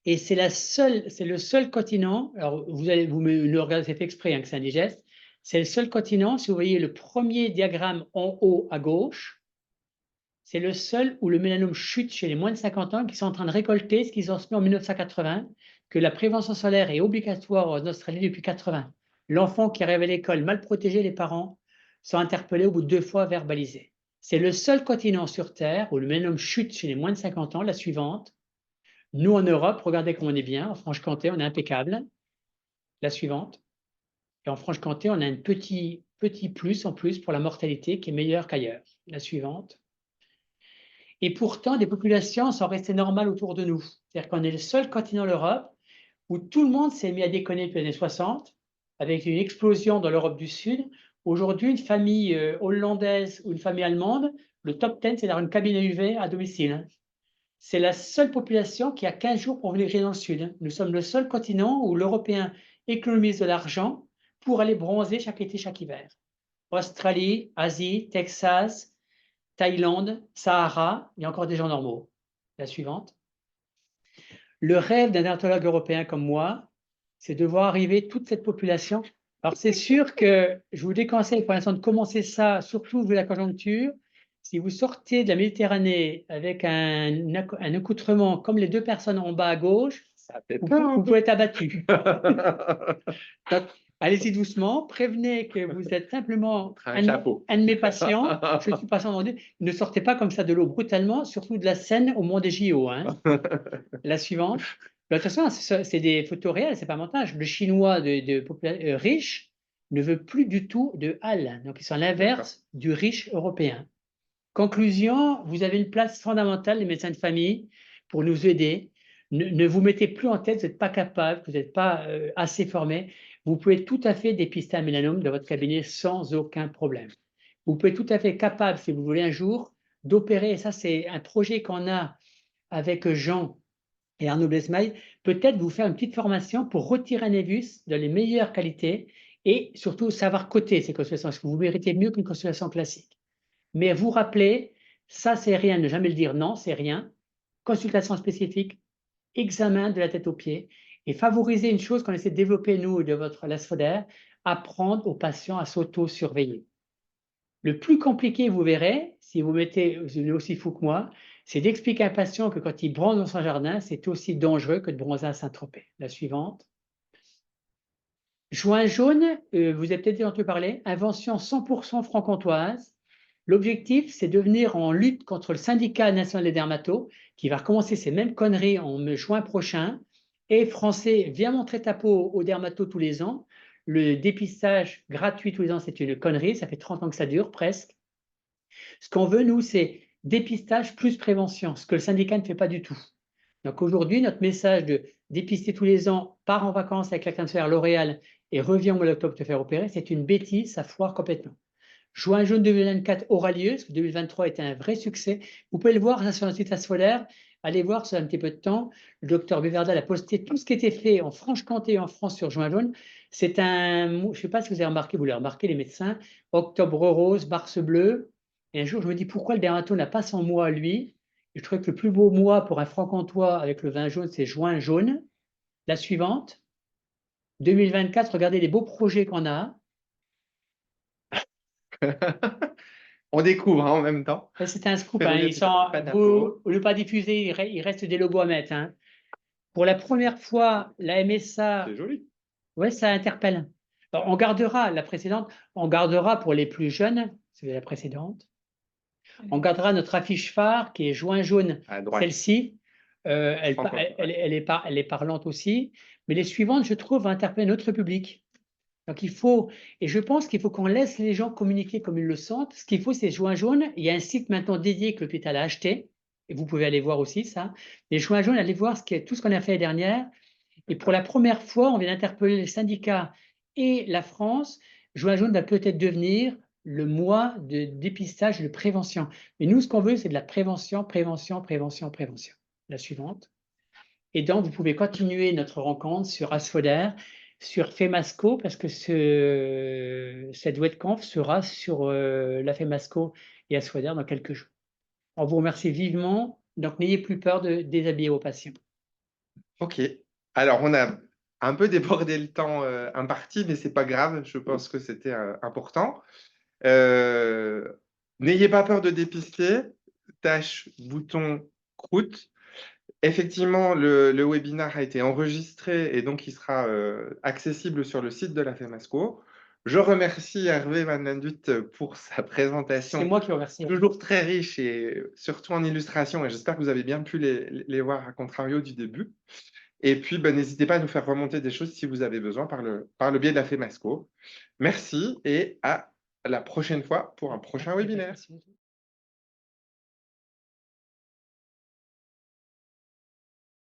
Et c'est le seul continent, alors vous me le regardez, c'est fait exprès hein, que c'est indigeste, c'est le seul continent, si vous voyez le premier diagramme en haut à gauche, c'est le seul où le mélanome chute chez les moins de 50 ans qui sont en train de récolter ce qu'ils ont semé en 1980, que la prévention solaire est obligatoire en Australie depuis 80. L'enfant qui arrive à l'école mal protégé, les parents sont interpellés au bout de 2 fois verbalisés. C'est le seul continent sur Terre où le mélanome chute chez les moins de 50 ans, la suivante. Nous, en Europe, regardez comme on est bien. En Franche-Comté, on est impeccable. La suivante. Et en Franche-Comté, on a un petit plus en plus pour la mortalité qui est meilleur qu'ailleurs. La suivante. Et pourtant, des populations sont restées normales autour de nous. C'est-à-dire qu'on est le seul continent l'Europe où tout le monde s'est mis à déconner depuis les années 60, avec une explosion dans l'Europe du Sud. Aujourd'hui, une famille hollandaise ou une famille allemande, le top 10, c'est d'avoir une cabine à UV à domicile. C'est la seule population qui a 15 jours pour venir dans le sud. Nous sommes le seul continent où l'Européen économise de l'argent pour aller bronzer chaque été, chaque hiver. Australie, Asie, Texas, Thaïlande, Sahara, il y a encore des gens normaux. La suivante. Le rêve d'un dermatologue européen comme moi, c'est de voir arriver toute cette population. Alors c'est sûr que je vous déconseille pour l'instant de commencer ça, surtout vu la conjoncture. Si vous sortez de la Méditerranée avec un accoutrement comme les 2 personnes en bas à gauche, vous pouvez être abattu. Allez-y doucement, prévenez que vous êtes simplement un de mes patients. Je suis patient dans ne sortez pas comme ça de l'eau brutalement, surtout de la Seine au moment des JO. Hein. La suivante. De toute façon, c'est des photos réelles, c'est pas un montage. Le chinois riche ne veut plus du tout de HAL. Donc, ils sont à l'inverse du riche européen. Conclusion, vous avez une place fondamentale, les médecins de famille, pour nous aider. Ne vous mettez plus en tête, vous n'êtes pas capable, vous n'êtes pas assez formé. Vous pouvez tout à fait dépister un mélanome dans votre cabinet sans aucun problème. Vous pouvez tout à fait être capable, si vous voulez un jour, d'opérer. Et ça, c'est un projet qu'on a avec Jean et Arnaud Blesmail. Peut-être vous faire une petite formation pour retirer un névus de les meilleures qualités et surtout savoir coter ces consultations. Est-ce que vous méritez mieux qu'une consultation classique? Mais vous rappelez, ça c'est rien, ne jamais le dire non, c'est rien. Consultation spécifique, examen de la tête aux pieds et favoriser une chose qu'on essaie de développer nous de votre LASFODER, apprendre aux patients à s'auto-surveiller. Le plus compliqué, vous verrez, si vous mettez aussi fou que moi, c'est d'expliquer à un patient que quand il bronze dans son jardin, c'est aussi dangereux que de bronzer à Saint-Tropez. La suivante. Juin jaune, vous avez peut-être entendu parler, invention 100% franc-comtoise. L'objectif, c'est de venir en lutte contre le syndicat national des dermatos, qui va recommencer ces mêmes conneries en juin prochain. Et français, viens montrer ta peau aux dermatos tous les ans. Le dépistage gratuit tous les ans, c'est une connerie. Ça fait 30 ans que ça dure, presque. Ce qu'on veut, nous, c'est dépistage plus prévention, ce que le syndicat ne fait pas du tout. Donc aujourd'hui, notre message de dépister tous les ans, part en vacances avec la cancer L'Oréal et reviens au mois d'octobre te faire opérer, c'est une bêtise, ça foire complètement. Juin jaune 2024 aura lieu, parce que 2023 était un vrai succès. Vous pouvez le voir sur notre site Asfolaire. allez voir sur un petit peu de temps. Le docteur Béverdal a posté tout ce qui était fait en Franche-Comté et en France sur juin jaune. C'est je ne sais pas si vous avez remarqué, vous l'avez remarqué, les médecins, octobre rose, barse bleue. Et un jour, je me dis pourquoi le dermato n'a pas son mois, lui. Et je trouvais que le plus beau mois pour un franc-comtois avec le vin jaune, c'est juin jaune. La suivante, 2024, regardez les beaux projets qu'on a. On découvre hein, en même temps. C'est un scoop, hein. Ferroviaire, Ils sont, pas d'infos. vous ne pas diffuser, il reste des logos à mettre, hein. Pour la première fois, la MSA, C'est joli. ouais, ça interpelle. Alors, on gardera la précédente, on gardera pour les plus jeunes, c'est la précédente, on gardera notre affiche phare qui est juin jaune, À droite. celle-ci, elle est parlante aussi, mais les suivantes, je trouve, interpellent notre public. Donc il faut, et je pense qu'il faut qu'on laisse les gens communiquer comme ils le sentent. Ce qu'il faut, c'est Juin jaune. Il y a un site maintenant dédié que l'hôpital a acheté, et vous pouvez aller voir aussi ça. Les Juin jaune, allez voir tout ce qu'on a fait l'année dernière. Et pour la première fois, on vient d'interpeller les syndicats et la France. Juin jaune va peut-être devenir le mois de dépistage et de prévention. Mais nous, ce qu'on veut, c'est de la prévention, prévention, prévention, prévention. La suivante. Et donc, vous pouvez continuer notre rencontre sur Asphoder, sur Femasco, parce que cette webconf sera sur la Femasco et Asphoder dans quelques jours. On vous remercie vivement. Donc, n'ayez plus peur de déshabiller vos patients. Ok. Alors, on a un peu débordé le temps imparti, mais c'est pas grave. Je pense que c'était important. Euh, N'ayez pas peur de dépister. Tâche, bouton, croûte. Effectivement, le webinaire a été enregistré et donc il sera accessible sur le site de la FEMASCO. Je remercie Hervé Van Landuit pour sa C'est présentation, moi qui vous remercie. toujours très riche et surtout en illustration. Et j'espère que vous avez bien pu les voir à contrario du début. Et puis, ben, n'hésitez pas à nous faire remonter des choses si vous avez besoin par le biais de la FEMASCO. Merci et à la prochaine fois pour un prochain webinaire. Merci.